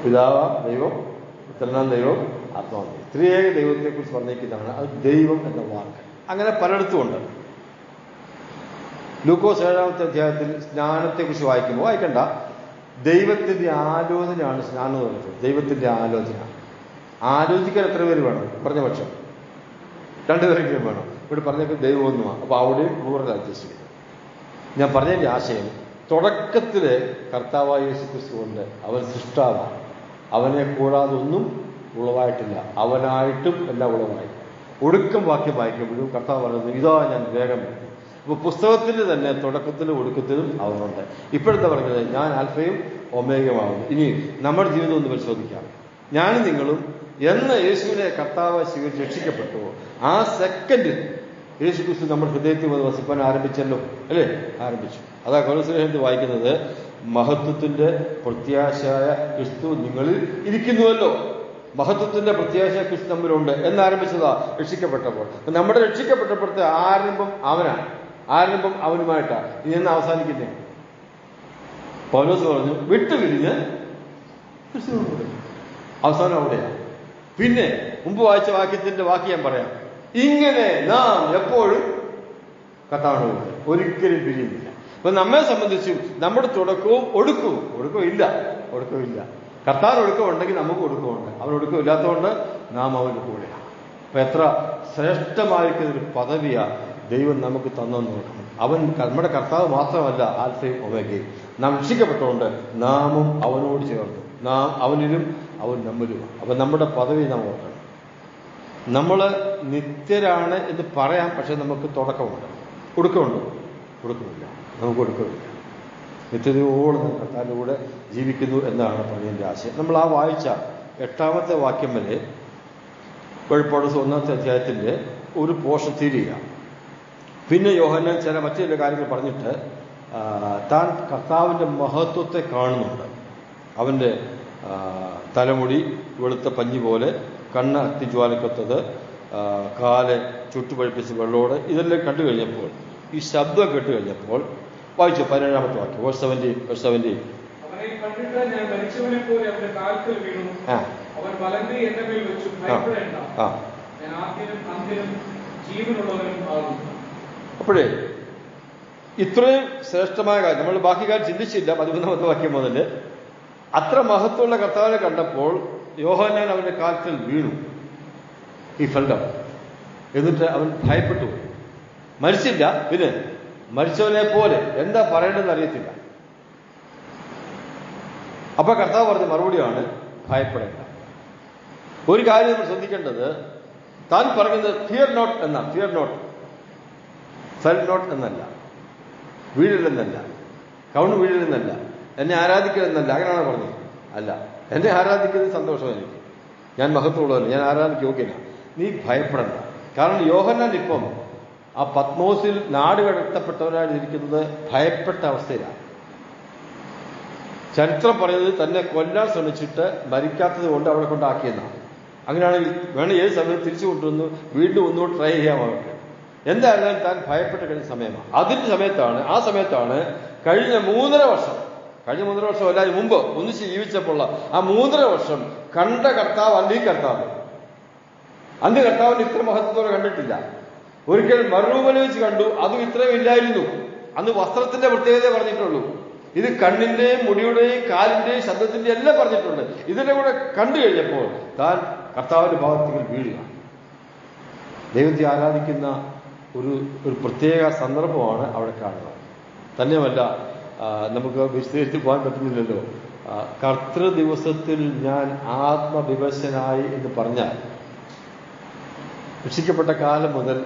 പിതാവ ദൈവം, പുത്രനാം ദൈവം, ആത്മാവ് ദൈവം. ത്രിയേക ദൈവത്തെക്കുറിച്ച് പറഞ്ഞിരിക്കുന്നതാണ് അത് ദൈവം എന്ന വാക്ക്. അങ്ങനെ പലയിടത്തുമുണ്ട്. ലൂക്കോസ് 7-ാമത്തെ അധ്യായത്തിൽ സ്നാനത്തെക്കുറിച്ച് വായിക്കണ്ട. ദൈവത്തിന്റെ ആലോചനയാണ് സ്നാനം എന്ന് പറയുന്നത്. ദൈവത്തിന്റെ ആലോചന. ആലോചിക്കാൻ എത്ര പേര് വേണം? പറഞ്ഞ പക്ഷം 2 പേരെങ്കിലും വേണം. ഇവിടെ പറഞ്ഞേക്കും ദൈവമൊന്നുമാണ്. അപ്പൊ അവിടെയും പ്ലൂറൽ ഉദ്ദേശിക്കുന്നത്. ഞാൻ പറഞ്ഞതിന്റെ ആശയം, തുടക്കത്തില് കർത്താവായ യേശുക്രിസ്തു കൊണ്ട് അവൻ സൃഷ്ടാവാണ്. അവനെ കൂടാതെ ഒന്നും ഉളവായിട്ടില്ല. അവനായിട്ടും എല്ലാം ഉളവായി. ഒടുക്കം വാക്യം വായിക്കുമ്പോഴും കർത്താവ് പറയുന്നത്, ഇതാ ഞാൻ വേഗം വരുന്നു. അപ്പൊ പുസ്തകത്തിൽ തന്നെ തുടക്കത്തിലും ഒടുക്കത്തിലും അവനുണ്ട്. ഇപ്പോഴത്തെ പറഞ്ഞത്, ഞാൻ ആൽഫയും ഒമേഗയുമാകുന്നു. ഇനി നമ്മുടെ ജീവിതം ഒന്ന് പരിശോധിക്കാം. ഞാനും നിങ്ങളും എന്ന് യേശുവിനെ കർത്താവ് സ്വീകരിച്ച് രക്ഷിക്കപ്പെട്ടുവോ ആ സെക്കൻഡിൽ യേശുക്രിസ്തു നമ്മുടെ ഹൃദയത്തിൽ വന്ന് വസിപ്പാൻ ആരംഭിച്ചല്ലോ അല്ലേ? ആരംഭിച്ചു. അതാ കൊലോസ്യർ വായിക്കുന്നത്, മഹത്വത്തിന്റെ പ്രത്യാശയായ ക്രിസ്തു നിങ്ങളിൽ ഇരിക്കുന്നുവല്ലോ. മഹത്വത്തിന്റെ പ്രത്യാശ ക്രിസ്തു തമ്മിലുണ്ട് എന്നാരംഭിച്ചതാ രക്ഷിക്കപ്പെട്ടപ്പോൾ. നമ്മുടെ രക്ഷിക്കപ്പെട്ടപ്പോഴത്തെ ആരംഭം അവനാണ്. ആരംഭം അവനുമായിട്ടാണ്. ഇനി എന്ന് അവസാനിക്കുന്നേ? പൗലോസ് പറഞ്ഞു, വിട്ടുപിരിഞ്ഞ് ക്രിസ്തുവിനോട്. അവസാനം അവിടെയാണ്. പിന്നെ മുമ്പ് വായിച്ച വാക്യത്തിന്റെ വാക്ക് ഞാൻ പറയാം. ഇങ്ങനെ നാം എപ്പോഴും കർത്താവിനോട് ഒരിക്കലും പിരിയുന്നില്ല. അപ്പൊ നമ്മെ സംബന്ധിച്ചും നമ്മുടെ തുടക്കവും ഒടുക്കവും ഇല്ല. കർത്താവിന് ഒടുക്കമുണ്ടെങ്കിൽ നമുക്ക് ഒടുക്കമുണ്ട്. അവൻ ഒടുക്കമില്ലാത്തതുകൊണ്ട് നാം അവന് കൂടെയാണ്. അപ്പൊ എത്ര ശ്രേഷ്ഠമായിരിക്കുന്ന ഒരു പദവിയാ ദൈവം നമുക്ക് തന്നെന്ന് നോക്കണം. അവൻ നമ്മുടെ കർത്താവ് മാത്രമല്ല ആൽഫയും ഒമേഗയും. നാം രക്ഷിക്കപ്പെട്ടുകൊണ്ട് നാമും അവനോട് ചേർന്നു. നാം അവനിലും അവൻ നമ്മിലുമാണ്. അപ്പൊ നമ്മുടെ പദവി നാം ഓർക്കണം. നമ്മൾ നിത്യരാണ് എന്ന് പറയാം, പക്ഷെ നമുക്ക് തുടക്കമുണ്ട്. ഒടുക്കമുണ്ടോ? ഒടുക്കമില്ല. നമുക്ക് ഒടുക്കമില്ല. നിത്യതയോടെ കർത്താവിൻ്റെ കൂടെ ജീവിക്കുന്നു എന്നാണ് പറഞ്ഞതിൻ്റെ ആശയം. നമ്മൾ ആ വായിച്ച 8-ാമത്തെ വാക്യം വരെ വെളിപ്പാട് 1-ാമത്തെ അധ്യായത്തിൻ്റെ ഒരു പോർഷൻ തീരുക. പിന്നെ യോഹന്നാൻ മറ്റു ചില കാര്യങ്ങൾ പറഞ്ഞിട്ട് താൻ കർത്താവിൻ്റെ മഹത്വത്തെ കാണുന്നുണ്ട്. അവൻ്റെ തലമുടി വെളുത്ത പഞ്ഞി പോലെ, കണ്ണ് അത്തിജ്വാലക്കൊത്തത്, കാല് ചുട്ടുപഴിപ്പിച്ച് വെള്ളോട്, ഇതെല്ലാം കണ്ടു കഴിഞ്ഞപ്പോൾ, ഈ ശബ്ദം കേട്ട് കഴിഞ്ഞപ്പോൾ വായിച്ചു 17-ാമത്തെ വാക്യം, വേഴ്സ് 70. അവനെ കണ്ടിട്ട് ഞാൻ മരിച്ചവനെ പോലെ അവന്റെ കാൽക്കൽ വീണു. അവൻ വലങ്കൈ എന്റെ മേൽ വെച്ചു, ഭയപ്പെടേണ്ട, ഞാൻ ആദ്യനും അന്ത്യനും ജീവനുള്ളവനും ആകുന്നു. അപ്പോഴേ ഇത്രയും ശ്രേഷ്ഠമായ കാര്യം നമ്മൾ ബാക്കി കാര്യം ചിന്തിച്ചില്ല. 13-ാമത്തെ വാക്യം മുതൽ അത്ര മഹത്വമുള്ള കർത്താവിനെ കണ്ടപ്പോൾ യോഹന്നാൻ അവന്റെ കാൽക്കൽ വീണു. ഈ ഫെൽഡം. എന്നിട്ട് അവൻ ഭയപ്പെട്ടു. മരിച്ചില്ല, പിന്നെ മരിച്ചവനെ പോലെ എന്താ പറയേണ്ടതെന്ന് അറിയത്തില്ല. അപ്പൊ കർത്താവ് പറഞ്ഞ മറുപടിയാണ്, ഭയപ്പെടേണ്ട. ഒരു കാര്യം നമ്മൾ ശ്രദ്ധിക്കേണ്ടത്, താൻ പറയുന്നത് ഫിയർ നോട്ട് എന്നാണ്. ഫിയർ നോട്ട്, ഫെൽ നോട്ട് എന്നല്ല, വീഴില്ലെന്നല്ല, കൗണ് വീഴില്ലെന്നല്ല, എന്നെ ആരാധിക്കലെന്നല്ല. അങ്ങനെയാണ് പറഞ്ഞത്. അല്ല, എന്നെ ആരാധിക്കുന്നത് സന്തോഷം എനിക്ക്, ഞാൻ മഹത്വമുള്ളവന്, ഞാൻ ആരാധിക്ക് യോഗ്യനാണ്. നീ ഭയപ്പെടണ്ട. കാരണം യോഹന്നാൻ ഇപ്പം ആ പത്മോസിൽ നാട് കടത്തപ്പെട്ടവരായിരിക്കുന്നത് ഭയപ്പെട്ട അവസ്ഥയിലാണ്. ചരിത്രം പറയുന്നത് തന്നെ കൊല്ലാൻ ശ്രമിച്ചിട്ട് മരിക്കാത്തത് കൊണ്ട് അവിടെ കൊണ്ടാക്കിയെന്നാണ്. അങ്ങനെയാണെങ്കിൽ വേണം ഏത് സമയത്ത് തിരിച്ചു കൊണ്ടുവന്ന് വീണ്ടും ഒന്നുകൂടി ട്രൈ ചെയ്യാൻ അവർക്ക്. എന്തായാലും താൻ ഭയപ്പെട്ട് കഴിഞ്ഞ സമയമാണ്. ആ സമയത്താണ് കഴിഞ്ഞ 3.5 വർഷം കഴിഞ്ഞ 3.5 വർഷം അല്ല മുമ്പ് ഒന്നിച്ച് ജീവിച്ചപ്പോൾ ആ 3.5 വർഷം കണ്ട കർത്താവ് അല്ല ഈ കർത്താവ്. അന്ന് കർത്താവിന് ഇത്ര മഹത്വത്തോടെ കണ്ടിട്ടില്ല. ഒരിക്കൽ മരുഭൂമിയിൽ വെച്ച് കണ്ടു, അതും ഇത്രയും ഇല്ലായിരുന്നു. അന്ന് വസ്ത്രത്തിന്റെ പ്രത്യേകത പറഞ്ഞിട്ടുള്ളൂ. ഇത് കണ്ണിന്റെയും മുടിയുടെയും കാലിന്റെയും ശബ്ദത്തിന്റെയും എല്ലാം പറഞ്ഞിട്ടുണ്ട്. ഇതിന്റെ കൂടെ കണ്ടു കഴിഞ്ഞപ്പോൾ താൻ കർത്താവിന്റെ ഭാഗത്തേക്ക് വീഴുക. ദൈവത്തെ ആരാധിക്കുന്ന ഒരു പ്രത്യേക സന്ദർഭമാണ് അവിടെ കാണുന്നത്. തന്നെയുമല്ല, നമുക്ക് വിശദീകരിച്ച് പോകാൻ പറ്റുന്നില്ലല്ലോ. കർത്തൃ ദിവസത്തിൽ ഞാൻ ആത്മവിവശനായി എന്ന് പറഞ്ഞാൽ രക്ഷിക്കപ്പെട്ട കാലം മുതൽ,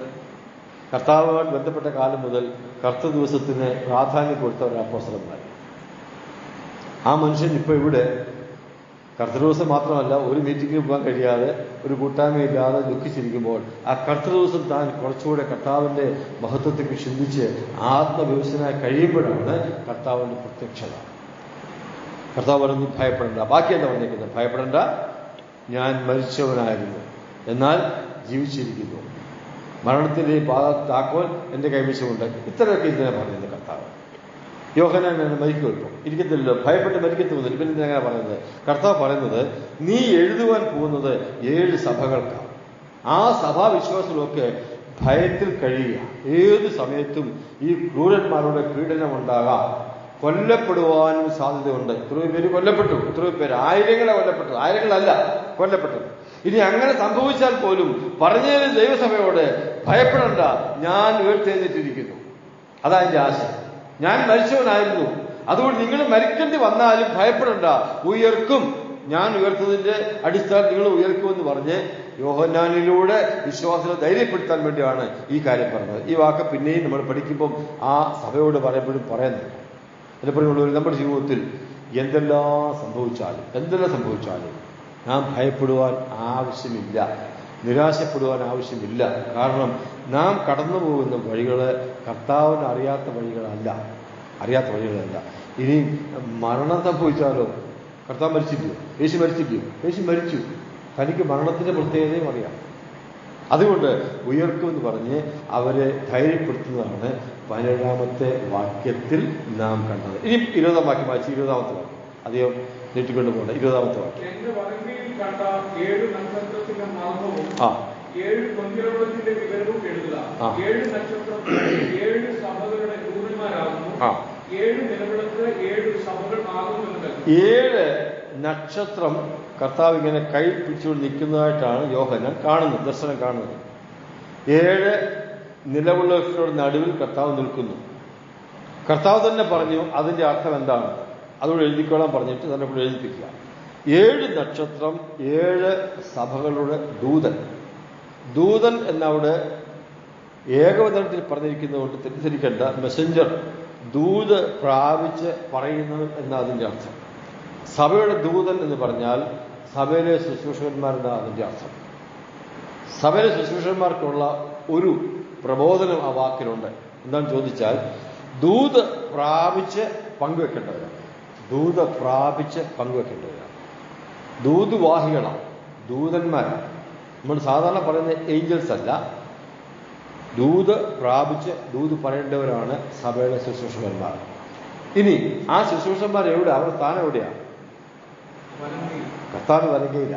കർത്താവുമായി ബന്ധപ്പെട്ട കാലം മുതൽ കർത്തൃ ദിവസത്തിന് പ്രാധാന്യം കൊടുത്ത ഒരു അപ്പോസ്തലന്മാർ. ആ മനുഷ്യൻ ഇപ്പോൾ ഇവിടെ കർത്തൃ ദിവസം മാത്രമല്ല, ഒരു മീറ്റിംഗിൽ പോകാൻ കഴിയാതെ, ഒരു കൂട്ടായ്മയില്ലാതെ ദുഃഖിച്ചിരിക്കുമ്പോൾ ആ കർത്തൃ ദിവസം താൻ കുറച്ചുകൂടെ കർത്താവിന്റെ മഹത്വത്തേക്ക് ചിന്തിച്ച് ആത്മവിവശനായി കഴിയുമ്പോഴാണ് കർത്താവിന്റെ പ്രത്യക്ഷത. കർത്താവ് പറഞ്ഞു, ഭയപ്പെടേണ്ട. ബാക്കി എന്താ പറഞ്ഞിരിക്കുന്നത്? ഭയപ്പെടേണ്ട, ഞാൻ മരിച്ചവനായിരുന്നു, എന്നാൽ ജീവിച്ചിരിക്കുന്നു. മരണത്തിന്റെ താക്കോൽ എന്റെ കൈവശമുണ്ട്. ഇത്രയൊക്കെ ഇതിനെ പറയുന്നത് കർത്താവ്. യോഹന്നാൻ മരിക്കും, ഇപ്പോൾ ഇരിക്കത്തില്ലല്ലോ, ഭയപ്പെട്ട് മരിക്കത്തുന്നില്ല. പിന്നെ എന്തിനാ പറയുന്നത്? കർത്താവ് പറയുന്നത്, നീ എഴുതുവാൻ പോകുന്നത് 7 സഭകൾക്കാണ്. ആ സഭാവിശ്വാസികളൊക്കെ ഭയത്തിൽ കഴിയുക. ഏത് സമയത്തും ഈ ക്രൂരന്മാരുടെ പീഡനം ഉണ്ടാകാം, കൊല്ലപ്പെടുവാനും സാധ്യതയുണ്ട്. എത്രയോ പേര് കൊല്ലപ്പെട്ടു, എത്രയോ പേര്, ആയിരങ്ങളെ കൊല്ലപ്പെട്ടു, ആയിരങ്ങളല്ല കൊല്ലപ്പെട്ടത്. ഇനി അങ്ങനെ സംഭവിച്ചാൽ പോലും പറഞ്ഞതിന് ദൈവസഭയോട് ഭയപ്പെടേണ്ട, ഞാൻ ഉയർത്തെഴുന്നേറ്റിരിക്കുന്നു. അതാ എന്റെ ആശയം. ഞാൻ മരിച്ചവനായിരുന്നു, അതുകൊണ്ട് നിങ്ങൾ മരിക്കേണ്ടി വന്നാലും ഭയപ്പെടേണ്ട, ഉയർക്കും. ഞാൻ ഉയർത്തതിന്റെ അടിസ്ഥാനത്തിൽ നിങ്ങൾ ഉയർക്കുമെന്ന് പറഞ്ഞ് യോഹന്നാനിലൂടെ വിശ്വാസത്തെ ധൈര്യപ്പെടുത്താൻ വേണ്ടിയാണ് ഈ കാര്യം പറഞ്ഞത്. ഈ വാക്ക് പിന്നെയും നമ്മൾ പഠിക്കുമ്പം ആ സഭയോട് പറയുന്നുണ്ട്. എന്നെപ്പോഴുള്ളവർ നമ്മുടെ ജീവിതത്തിൽ എന്തെല്ലാം സംഭവിച്ചാലും നാം ഭയപ്പെടുവാൻ ആവശ്യമില്ല, നിരാശപ്പെടുവാൻ ആവശ്യമില്ല. കാരണം നാം കടന്നു പോകുന്ന വഴികൾ കർത്താവിന് അറിയാത്ത വഴികളല്ല. ഇനി മരണം സംഭവിച്ചാലോ? കർത്താവ് മരിച്ചില്ലയോ? യേശു മരിച്ചില്ലയോ? യേശു മരിച്ചു. തനിക്ക് മരണത്തിന്റെ പ്രത്യേകതയും അറിയാം. അതുകൊണ്ട് ഉയർക്കുമെന്ന് പറഞ്ഞ് അവരെ ധൈര്യപ്പെടുത്തുന്നതാണ് 17-ാമത്തെ വാക്യത്തിൽ നാം കണ്ടത്. ഇനി 20-ാം വാക്യം വായിച്ച് 20-ാമത്തെ വാക്യം അധികം നീട്ടിക്കൊണ്ട് പോകണ്ട. 20-ാമത്തെ വാക്യം. 7 നക്ഷത്രത്തിന്റെ മർമ്മവും 7 പൊൻകിരണത്തിന്റെ വിവരവും എഴുതുക. 7 നക്ഷത്രത്തിൽ 7 സഭകളുടെ ദൂതന്മാരാകുന്നു. 7 നിലവിളക്ക് 7 സഭകൾ ആകുമെന്ന്. 7 നക്ഷത്രം കർത്താവ് ഇങ്ങനെ കൈ പിടിച്ചുകൊണ്ട് നിൽക്കുന്നതായിട്ടാണ് യോഹന്നാൻ കാണുന്നത്, ദർശനം കാണുന്നത്. 7 നിലവിളക്കുകളുടെ നടുവിൽ കർത്താവ് നിൽക്കുന്നു. കർത്താവ് തന്നെ പറഞ്ഞു അതിന്റെ അർത്ഥം എന്താണ്, അതുകൊണ്ട് എഴുതിക്കോളാൻ പറഞ്ഞിട്ട് തന്നെ കൂടെ എഴുതിപ്പിക്കുക. 7 നക്ഷത്രം 7 സഭകളുടെ ദൂതൻ എന്നവിടെ ഏകവചനത്തിൽ പറഞ്ഞിരിക്കുന്നതുകൊണ്ട് തെറ്റിദ്ധരിക്കേണ്ട. മെസ്സഞ്ചർ, ദൂത് പ്രാപിച്ച് പറയുന്നത് എന്ന അതിന്റെ അർത്ഥം. സഭയുടെ ദൂതൻ എന്ന് പറഞ്ഞാൽ സഭയിലെ ശുശ്രൂഷകന്മാരുടെ അതിന്റെ അർത്ഥം. സഭയിലെ ശുശ്രൂഷകന്മാർക്കുള്ള ഒരു പ്രബോധനം ആ വാക്കിലുണ്ട്. എന്താണെന്ന് ചോദിച്ചാൽ, ദൂത് പ്രാപിച്ച് പങ്കുവെക്കേണ്ടവരാണ്. ദൂതുവാഹികളാണ്, ദൂതന്മാരാണ്. നമ്മൾ സാധാരണ പറയുന്ന ഏഞ്ചൽസ് അല്ല. ദൂത് പ്രാപിച്ച് ദൂത് പറയേണ്ടവരാണ് സഭയുടെ ശുശ്രൂഷകന്മാർ. ഇനി ആ ശുശ്രൂഷന്മാർ എവിടെ? അവരുടെ സ്ഥാനം എവിടെയാണ്? കർത്താവിന് വലങ്കയില്ല.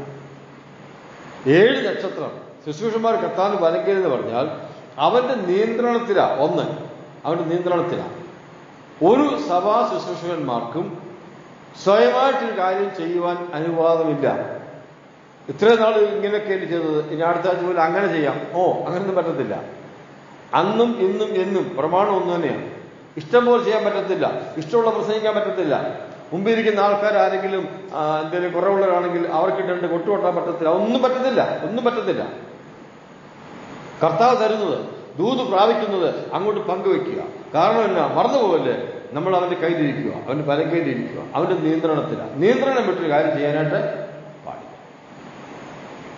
7 നക്ഷത്രം ശുശ്രൂഷന്മാർ കർത്താവിന് വലങ്കയിലെന്ന് പറഞ്ഞാൽ അവന്റെ നിയന്ത്രണത്തിലാണ്. അവന്റെ നിയന്ത്രണത്തിലാണ്. ഒരു സഭാ ശുശ്രൂഷകന്മാർക്കും സ്വയമായിട്ടൊരു കാര്യം ചെയ്യുവാൻ അനുവാദമില്ല. ഇത്രയും നാൾ ഇങ്ങനെയൊക്കെയാണ് ചെയ്തത്, ഇനി അടുത്ത ആഴ്ച പോലും അങ്ങനെ ചെയ്യാം. അങ്ങനെയൊന്നും പറ്റത്തില്ല. അന്നും ഇന്നും എന്നും പ്രമാണം ഒന്നു തന്നെയാണ്. ഇഷ്ടം പോലെ ചെയ്യാൻ പറ്റത്തില്ല, ഇഷ്ടമുള്ള പ്രസംഗിക്കാൻ പറ്റത്തില്ല. മുമ്പിരിക്കുന്ന ആൾക്കാർ ആരെങ്കിലും എന്തെങ്കിലും കുറവുള്ളവരാണെങ്കിൽ അവർക്കിട്ടുണ്ട് കൊട്ടുകൊട്ടാൻ പറ്റത്തില്ല. ഒന്നും പറ്റത്തില്ല. കർത്താവ് തരുന്നത്, ദൂത് പ്രാപിക്കുന്നത് അങ്ങോട്ട് പങ്കുവെക്കുക. കാരണം എന്നാ? മറന്നുപോകല്ലേ, നമ്മൾ അവന്റെ കയ്യിലിരിക്കുക, അവന്റെ പലകയിലിരിക്കുക, അവന്റെ നിയന്ത്രണത്തിലാണ്. നിയന്ത്രണം വിട്ടൊരു കാര്യം ചെയ്യാനായിട്ട് പാടില്ല.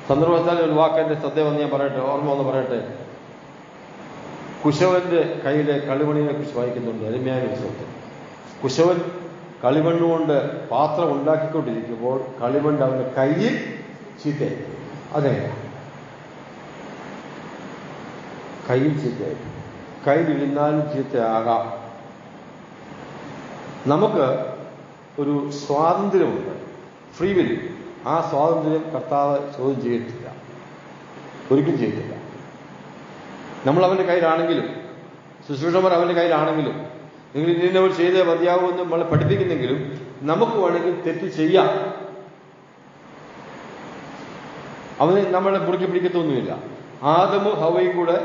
സന്ദർഭത്താൽ ഒരു വാക്കെന്റെ ശ്രദ്ധ വന്ന് ഞാൻ പറയട്ടെ, ഓർമ്മ വന്ന് പറയട്ടെ. കുശവന്റെ കയ്യിലെ കളിമണിനെ കുറിച്ച് വായിക്കുന്നുണ്ട് അരുമയായ പുസ്തകത്തിൽ. കുശവൻ കളിമണ്ണുകൊണ്ട് പാത്രം ഉണ്ടാക്കിക്കൊണ്ടിരിക്കുമ്പോൾ കളിമണ്ണ് അവന്റെ കയ്യിൽ ചീത്തയായി. അതെ, കയ്യിൽ ചീത്തയായി. കയ്യിലിരുന്നാലും ചീത്തയാകാം. നമുക്ക് ഒരു സ്വാതന്ത്ര്യമുണ്ട്, ഫ്രീ വിൽ. ആ സ്വാതന്ത്ര്യം കർത്താവ് ചോദ്യം ചെയ്തിട്ടില്ല, ഒരിക്കലും ചെയ്തിട്ടില്ല. നമ്മൾ അവൻ്റെ കയ്യിലാണെങ്കിലും, ശുശ്രൂഷകർ അവൻ്റെ കയ്യിലാണെങ്കിലും, നിങ്ങൾ ഇന്നവർ ചെയ്തേ മതിയാവുമെന്ന് നമ്മളെ പഠിപ്പിക്കുന്നെങ്കിലും നമുക്ക് വേണമെങ്കിൽ തെറ്റ് ചെയ്യാം. അവന് നമ്മളെ മുറുക്കി പിടിക്കത്തൊന്നുമില്ല. ആദമും ഹവയും കൂടെ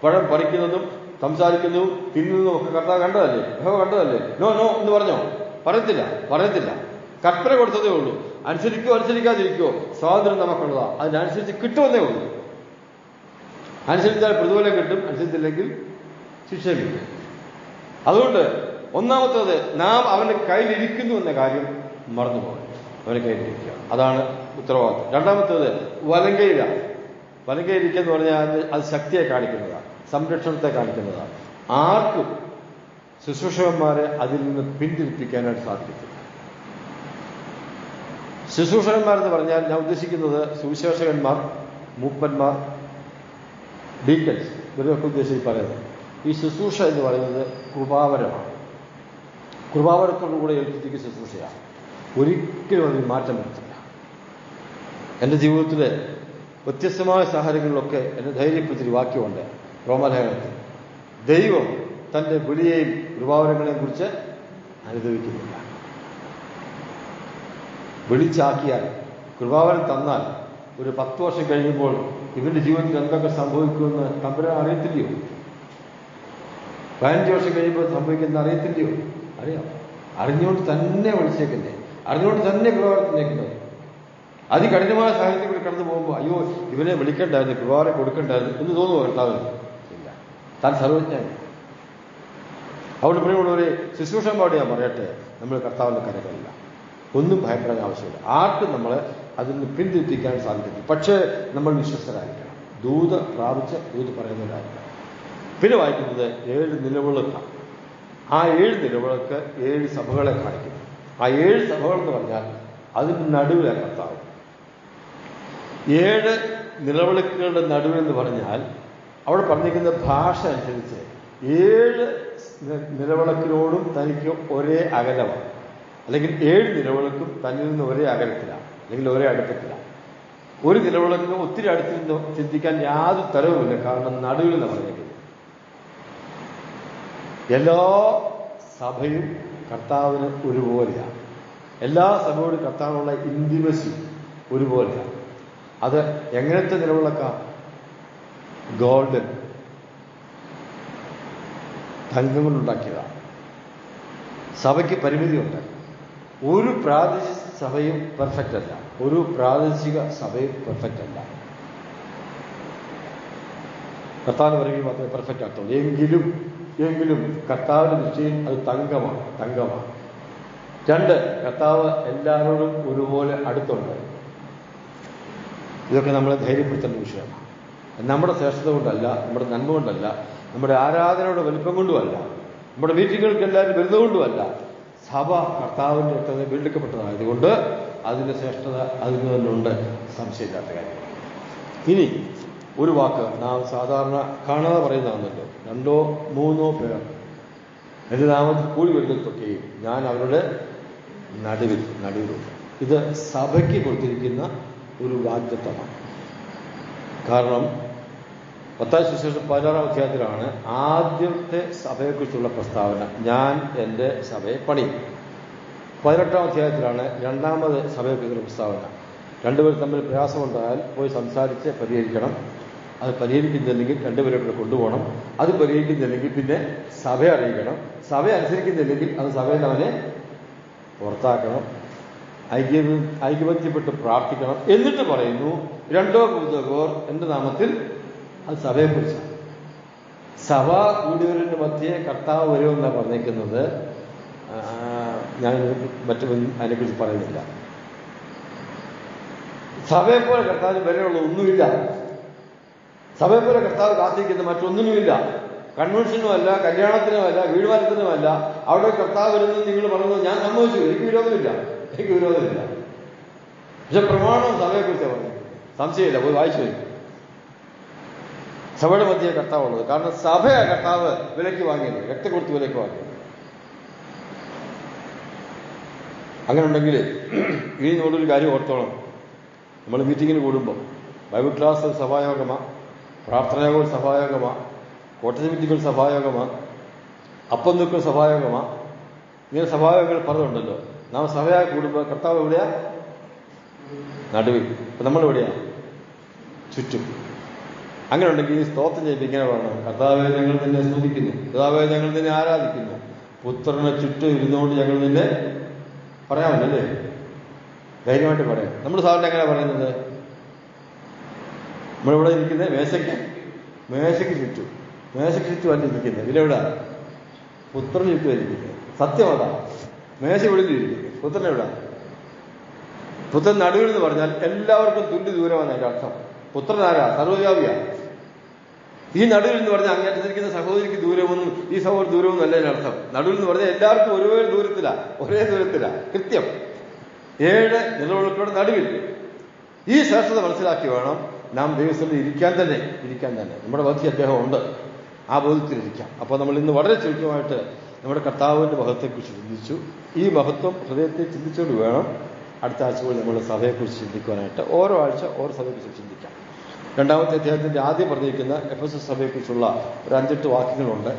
പഴം പറിക്കുന്നതും സംസാരിക്കുന്നതും തിന്നുന്നതും ഒക്കെ കർത്താവ് കണ്ടതല്ലേ, യഹോവ കണ്ടതല്ലേ? നോ നോ എന്ന് പറഞ്ഞോ? പറയത്തില്ല. കൽപ്പന കൊടുത്തതേ ഉള്ളൂ. അനുസരിക്കോ അനുസരിക്കാതിരിക്കോ സ്വാതന്ത്ര്യം നമുക്കുള്ളതാ. അതിനനുസരിച്ച് കിട്ടുമെന്നേ ഉള്ളൂ. അനുസരിച്ചാൽ പ്രതിഫലം കിട്ടും, അനുസരിച്ചില്ലെങ്കിൽ ശിക്ഷ കിട്ടും. അതുകൊണ്ട് ഒന്നാമത്തേത്, നാം അവൻ്റെ കയ്യിലിരിക്കുന്നു എന്ന കാര്യം മറന്നുപോകും. അവൻ്റെ കയ്യിലിരിക്കുക, അതാണ് ഉത്തരവാദിത്വം. രണ്ടാമത്തേത് വലങ്കയിലിരിക്കുക എന്ന് പറഞ്ഞാൽ അത് ശക്തിയെ കാണിക്കുന്നതാണ്, സംരക്ഷണത്തെ കാണിക്കുന്നതാണ്. ആർക്കും ശുശ്രൂഷകന്മാരെ അതിൽ നിന്ന് പിന്തിരിപ്പിക്കാനായിട്ട് സാധിക്കത്തില്ല. ശുശ്രൂഷകന്മാരെന്ന് പറഞ്ഞാൽ ഞാൻ ഉദ്ദേശിക്കുന്നത് സുവിശേഷകന്മാർ, മൂപ്പന്മാർ, ഡീക്കൻസ്, ഇവരൊക്കെ ഉദ്ദേശിച്ച് പറയുന്നത്. ഈ ശുശ്രൂഷ എന്ന് പറയുന്നത് കൃപാവരമാണ്. കൃപാവരത്തോടുകൂടെ ഏൽപ്പിച്ചിരിക്കുന്ന ശുശ്രൂഷയാണ്. ഒരിക്കലും അതിൽ മാറ്റം വരുത്തില്ല. എൻ്റെ ജീവിതത്തിലെ വ്യത്യസ്തമായ സാഹചര്യങ്ങളിലൊക്കെ എന്നെ ധൈര്യപ്പെടുത്തിയൊരു വാക്യമുണ്ട് റോമാലേഖനത്തിൽ. ദൈവം തൻ്റെ വിളിയെയും കൃപാവരങ്ങളെയും കുറിച്ച് അനുഭവിക്കുന്നില്ല. വിളിച്ചാക്കിയാൽ, കൃപാവരം തന്നാൽ ഒരു 10 വർഷം കഴിയുമ്പോൾ ഇവന്റെ ജീവിതത്തിൽ എന്തൊക്കെ സംഭവിക്കുമെന്ന് തമ്പുരാൻ അറിയത്തില്ലയോ? 15 വർഷം കഴിയുമ്പോൾ സംഭവിക്കുന്ന അറിയത്തില്ലയോ? അറിയാം. അറിഞ്ഞുകൊണ്ട് തന്നെ വിളിച്ചേക്കുന്നേ, അറിഞ്ഞുകൊണ്ട് തന്നെ കൃപാവരത്തിനേക്കുന്നത്. അതികഠിനമായ സാഹചര്യത്തിൽ കടന്നു പോകുമ്പോൾ അയ്യോ ഇവനെ വിളിക്കണ്ടായിരുന്നു, കൃപാവരം കൊടുക്കണ്ടായിരുന്നു എന്ന് തോന്നുമോ കർത്താവിന്? ഇല്ല. താൻ സർവജ്ഞാനി. അവിടെ പ്രിയമുള്ളവരെ, ശുശ്രൂഷന്മാരോട് ഞാൻ പറയട്ടെ, നമ്മൾ കർത്താവിൻ്റെ കരകളില്ല. ഒന്നും ഭയപ്പെടാൻ ആവശ്യമില്ല. ആർക്കും നമ്മളെ അതിൽ നിന്ന് പിന്തിരിപ്പിക്കാൻ സാധിക്കില്ല. പക്ഷേ നമ്മൾ വിശ്വസ്തരായിരിക്കണം, പ്രാപിച്ച് ദൂത് പറയുന്നവരായിരിക്കണം. പിന്നെ വായിക്കുന്നത് 7 നിലവിളക്കാണ്. ആ 7 നിലവിളക്ക് 7 സഭകളെ കാണിക്കുന്നു. ആ 7 സഭകൾ എന്ന് പറഞ്ഞാൽ അതിന് നടുവിലാണ് കർത്താവ്. 7 നിലവിളക്കുകളുടെ നടുവെന്ന് പറഞ്ഞാൽ അവിടെ പറഞ്ഞിരിക്കുന്ന ഭാഷ അനുസരിച്ച് 7 നിലവിളക്കിനോടും തനിക്ക് ഒരേ അകലമാണ്. അല്ലെങ്കിൽ 7 നിലവിളക്കും തന്നിൽ നിന്ന് ഒരേ അകലത്തിലാണ്, അല്ലെങ്കിൽ ഒരേ അടുപ്പത്തിലാണ്. ഒരു നിലവിളക്കിന് ഒത്തിരി അടുത്ത് നിന്ന് ചിന്തിക്കാൻ യാതൊരു തരവുമില്ല. കാരണം നടുവിൽ നിന്ന് പറഞ്ഞേക്കുന്നത് എല്ലാ സഭയും കർത്താവിന് ഒരുപോലെയാണ്. എല്ലാ സഭയോടും കർത്താവിനുള്ള ഇന്റിമസി ഒരുപോലെയാണ്. അത് എങ്ങനത്തെ നിലവിളക്കാണ്? ഗോൾഡൻ, തങ്കം കൊണ്ടുണ്ടാക്കിയതാണ്. സഭയ്ക്ക് പരിമിതിയുണ്ട്. ഒരു പ്രാദേശിക സഭയും പെർഫെക്റ്റ് അല്ല. ഒരു പ്രാദേശിക സഭയും പെർഫെക്റ്റ് അല്ല. കർത്താവ് പറയുകയും മാത്രമേ പെർഫെക്റ്റ് ആകത്തുള്ളൂ. എങ്കിലും കർത്താവിന്റെ ദൃഷ്ടിയിൽ അത് തങ്കമാണ്. 2, കർത്താവ് എല്ലാവരോടും ഒരുപോലെ അടുത്തുണ്ട്. ഇതൊക്കെ നമ്മളെ ധൈര്യപ്പെടുത്തേണ്ട വിഷയമാണ്. നമ്മുടെ ശ്രേഷ്ഠത കൊണ്ടല്ല, നമ്മുടെ നന്മ കൊണ്ടല്ല, നമ്മുടെ ആരാധനയുടെ വലിപ്പം കൊണ്ടുമല്ല, നമ്മുടെ മീറ്റിങ്ങുകൾക്ക് എല്ലാവരും വരുന്നതുകൊണ്ടുമല്ല. സഭ കർത്താവിൻ്റെ അടുത്ത് വീണ്ടെടുക്കപ്പെട്ടതായതുകൊണ്ട് അതിൻ്റെ ശ്രേഷ്ഠത അതിന് തന്നെ ഉണ്ട്, സംശയമില്ലാത്ത കാര്യം. ഇനി ഒരു വാക്ക് നാം സാധാരണ കാണാതെ പറയുന്നതാണല്ലോ, 2 or 3 പേർ എൻ്റെ നാമത്തിൽ കൂടി വരുന്നതൊക്കെയും ഞാൻ അവരുടെ നടുവിലുണ്ട്. ഇത് സഭയ്ക്ക് കൊടുത്തിരിക്കുന്ന ഒരു വാഗ്ദത്തമാണ്. കാരണം മത്തായി സുവിശേഷം 16-ാം അധ്യായത്തിലാണ് ആദ്യത്തെ സഭയെക്കുറിച്ചുള്ള പ്രസ്താവന, ഞാൻ എൻ്റെ സഭയെ പണിയും. 18-ാം അധ്യായത്തിലാണ് രണ്ടാമത് സഭയെക്കുറിച്ചുള്ള പ്രസ്താവന. 2 പേർ തമ്മിൽ പ്രയാസമുണ്ടായാൽ പോയി സംസാരിച്ച് പരിഹരിക്കണം. അത് പരിഹരിക്കുന്നില്ലെങ്കിൽ 2 പേരെ കൂടെ കൊണ്ടുപോകണം. അത് പരിഹരിക്കുന്നില്ലെങ്കിൽ പിന്നെ സഭയെ അറിയിക്കണം. സഭ അനുസരിക്കുന്നില്ലെങ്കിൽ അത് സഭയിൽ അവനെ പുറത്താക്കണം. ഐക്യബന്ധിപ്പെട്ട് പ്രാർത്ഥിക്കണം. എന്നിട്ട് പറയുന്നു 2 or 3 പേർ എൻ്റെ നാമത്തിൽ, അത് സഭയെക്കുറിച്ചാണ്. സഭ കൂടിയവരുടെ മധ്യേ കർത്താവ് വരുമെന്നാണ് പറഞ്ഞേക്കുന്നത്. ഞാൻ അതിനെക്കുറിച്ച് പറയുന്നില്ല. സഭയെപ്പോലെ കർത്താവിന് വരെയുള്ള ഒന്നുമില്ല. സഭയെപ്പോലെ കർത്താവ് കാത്തിരിക്കുന്ന മറ്റൊന്നിനുമില്ല. കൺവെൻഷനുമല്ല, കല്യാണത്തിനുമല്ല, വീടുവാരത്തിനുമല്ല. അവിടെ കർത്താവ് വരുന്നത് നിങ്ങൾ പറയുന്നത് ഞാൻ സമ്മതിച്ചു, എനിക്ക് വിരോധമില്ല. പക്ഷെ പ്രമാണം സഭയെക്കുറിച്ചാണ് പറഞ്ഞത്. സംശയമില്ല, പോയി വായിച്ചു വരും. സഭയുടെ മധ്യേ കർത്താവുള്ളത്. കാരണം സഭയെ കർത്താവ് വിലയ്ക്ക് വാങ്ങിയത്, രക്തം കൊടുത്ത് വിലയ്ക്ക് വാങ്ങിയത്. അങ്ങനെ ഉണ്ടെങ്കിൽ ഈ നോടൊരു കാര്യം ഓർത്തോണം. നമ്മൾ മീറ്റിങ്ങിന് കൂടുമ്പോൾ ബൈബിൾ ക്ലാസ് ഒരു സഭായോഗമാണ്, പ്രാർത്ഥനായോഗം ഒരു സഭായോഗമാണ്, കോട്ടയം മീറ്റിംഗ് ഒരു സഭായോഗമാണ്, അപ്പം നിൽക്കുന്ന സഭായോഗമാണ്. ഇങ്ങനെ സഭായോഗങ്ങൾ പലതുണ്ടല്ലോ. നാം സഭയായി കൂടുമ്പോൾ കർത്താവ് എവിടെയാ? നടുവിൽ. ഇപ്പം നമ്മളെവിടെയാണ്? ചുറ്റും. അങ്ങനെ ഉണ്ടെങ്കിൽ ഈ സ്തോത്രം ചെയ്യുമ്പോൾ ഇങ്ങനെ പറയണം: കർത്താവെ, ഞങ്ങൾ നിന്നെ സ്തുതിക്കുന്നു, കർത്താവെ, ഞങ്ങൾ നിന്നെ ആരാധിക്കുന്നു, പുത്രനെ ചുറ്റും ഇരുന്നുകൊണ്ട് ഞങ്ങൾ നിന്നെ പറയാമല്ലേ? ധൈര്യമായിട്ട് പറയാം. നമ്മൾ സാറിന് എങ്ങനെ പറയുന്നത്? നമ്മളിവിടെ ഇരിക്കുന്നത് മേശയ്ക്ക് ചുറ്റും അല്ല ഇരിക്കുന്നത്. ഇതിലെവിടെ? പുത്രന് ചുറ്റും ഇരിക്കുന്നത്. സത്യം അതാ. മേശ വെളിയിൽ ഇരിക്കുന്നത്. പുത്രൻ എവിടെ? പുത്രൻ നടുവിൽ എന്ന് പറഞ്ഞാൽ എല്ലാവർക്കും തുല്യ ദൂരമാണ് അതിന്റെ അർത്ഥം. പുത്രൻ ആരാ? സർവ്വവ്യാപിയാ. ഈ നടുവിൽ എന്ന് പറഞ്ഞാൽ അങ്ങേറ്റത്തിരിക്കുന്ന സഹോദരിക്ക് ദൂരമൊന്നും ഈ സഹോദരി ദൂരമൊന്നും അല്ല അതിനർത്ഥം. നടുവിൽ എന്ന് പറഞ്ഞാൽ എല്ലാവർക്കും ഒരേ ദൂരത്തിലാ കൃത്യം 7 നിലവിളക്കുകളുടെ നടുവിൽ. ഈ ശ്രേഷ്ഠത മനസ്സിലാക്കി വേണം നാം ദൈവസ്ഥലിൽ ഇരിക്കാൻ തന്നെ. നമ്മുടെ ബോധ്യം അദ്ദേഹം ഉണ്ട്, ആ ബോധ്യത്തിലിരിക്കാം. അപ്പോൾ നമ്മൾ ഇന്ന് വളരെ ചുരുക്കമായിട്ട് നമ്മുടെ കർത്താവിൻ്റെ മഹത്വത്തെക്കുറിച്ച് ചിന്തിച്ചു. ഈ മഹത്വം ഹൃദയത്തിൽ ചിന്തിച്ചുകൊണ്ട് വേണം അടുത്ത ആഴ്ചകളിൽ നമ്മൾ സഭയെക്കുറിച്ച് ചിന്തിക്കുവാനായിട്ട്. ഓരോ ആഴ്ച ഓരോ സഭയെക്കുറിച്ച് ചിന്തിക്കാം. 2-ാമത്തെ അധ്യായത്തിൻ്റെ ആദ്യം പറഞ്ഞിരിക്കുന്ന എഫെസസ് സഭയെക്കുറിച്ചുള്ള ഒരു 5-8 വാക്യങ്ങളുണ്ട്.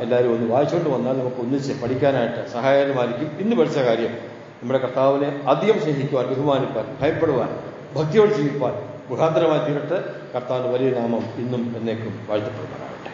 എല്ലാവരും ഒന്ന് വായിച്ചുകൊണ്ട് വന്നാൽ നമുക്ക് ഒന്നിച്ച് പഠിക്കാനായിട്ട് സഹായകരമായിരിക്കും. ഇന്ന് പഠിച്ച കാര്യം നമ്മുടെ കർത്താവിനെ അധികം സ്നേഹിക്കുവാൻ, ബഹുമാനിപ്പാൻ, ഭയപ്പെടുവാൻ, ഭക്തിയോട് ജീവിപ്പാൻ മുഖാന്തരമായി തീരട്ടെ. കർത്താവിൻ്റെ വലിയ നാമം ഇന്നും എന്നേക്കും വാഴ്ത്തപ്പെടുമാറാകട്ടെ.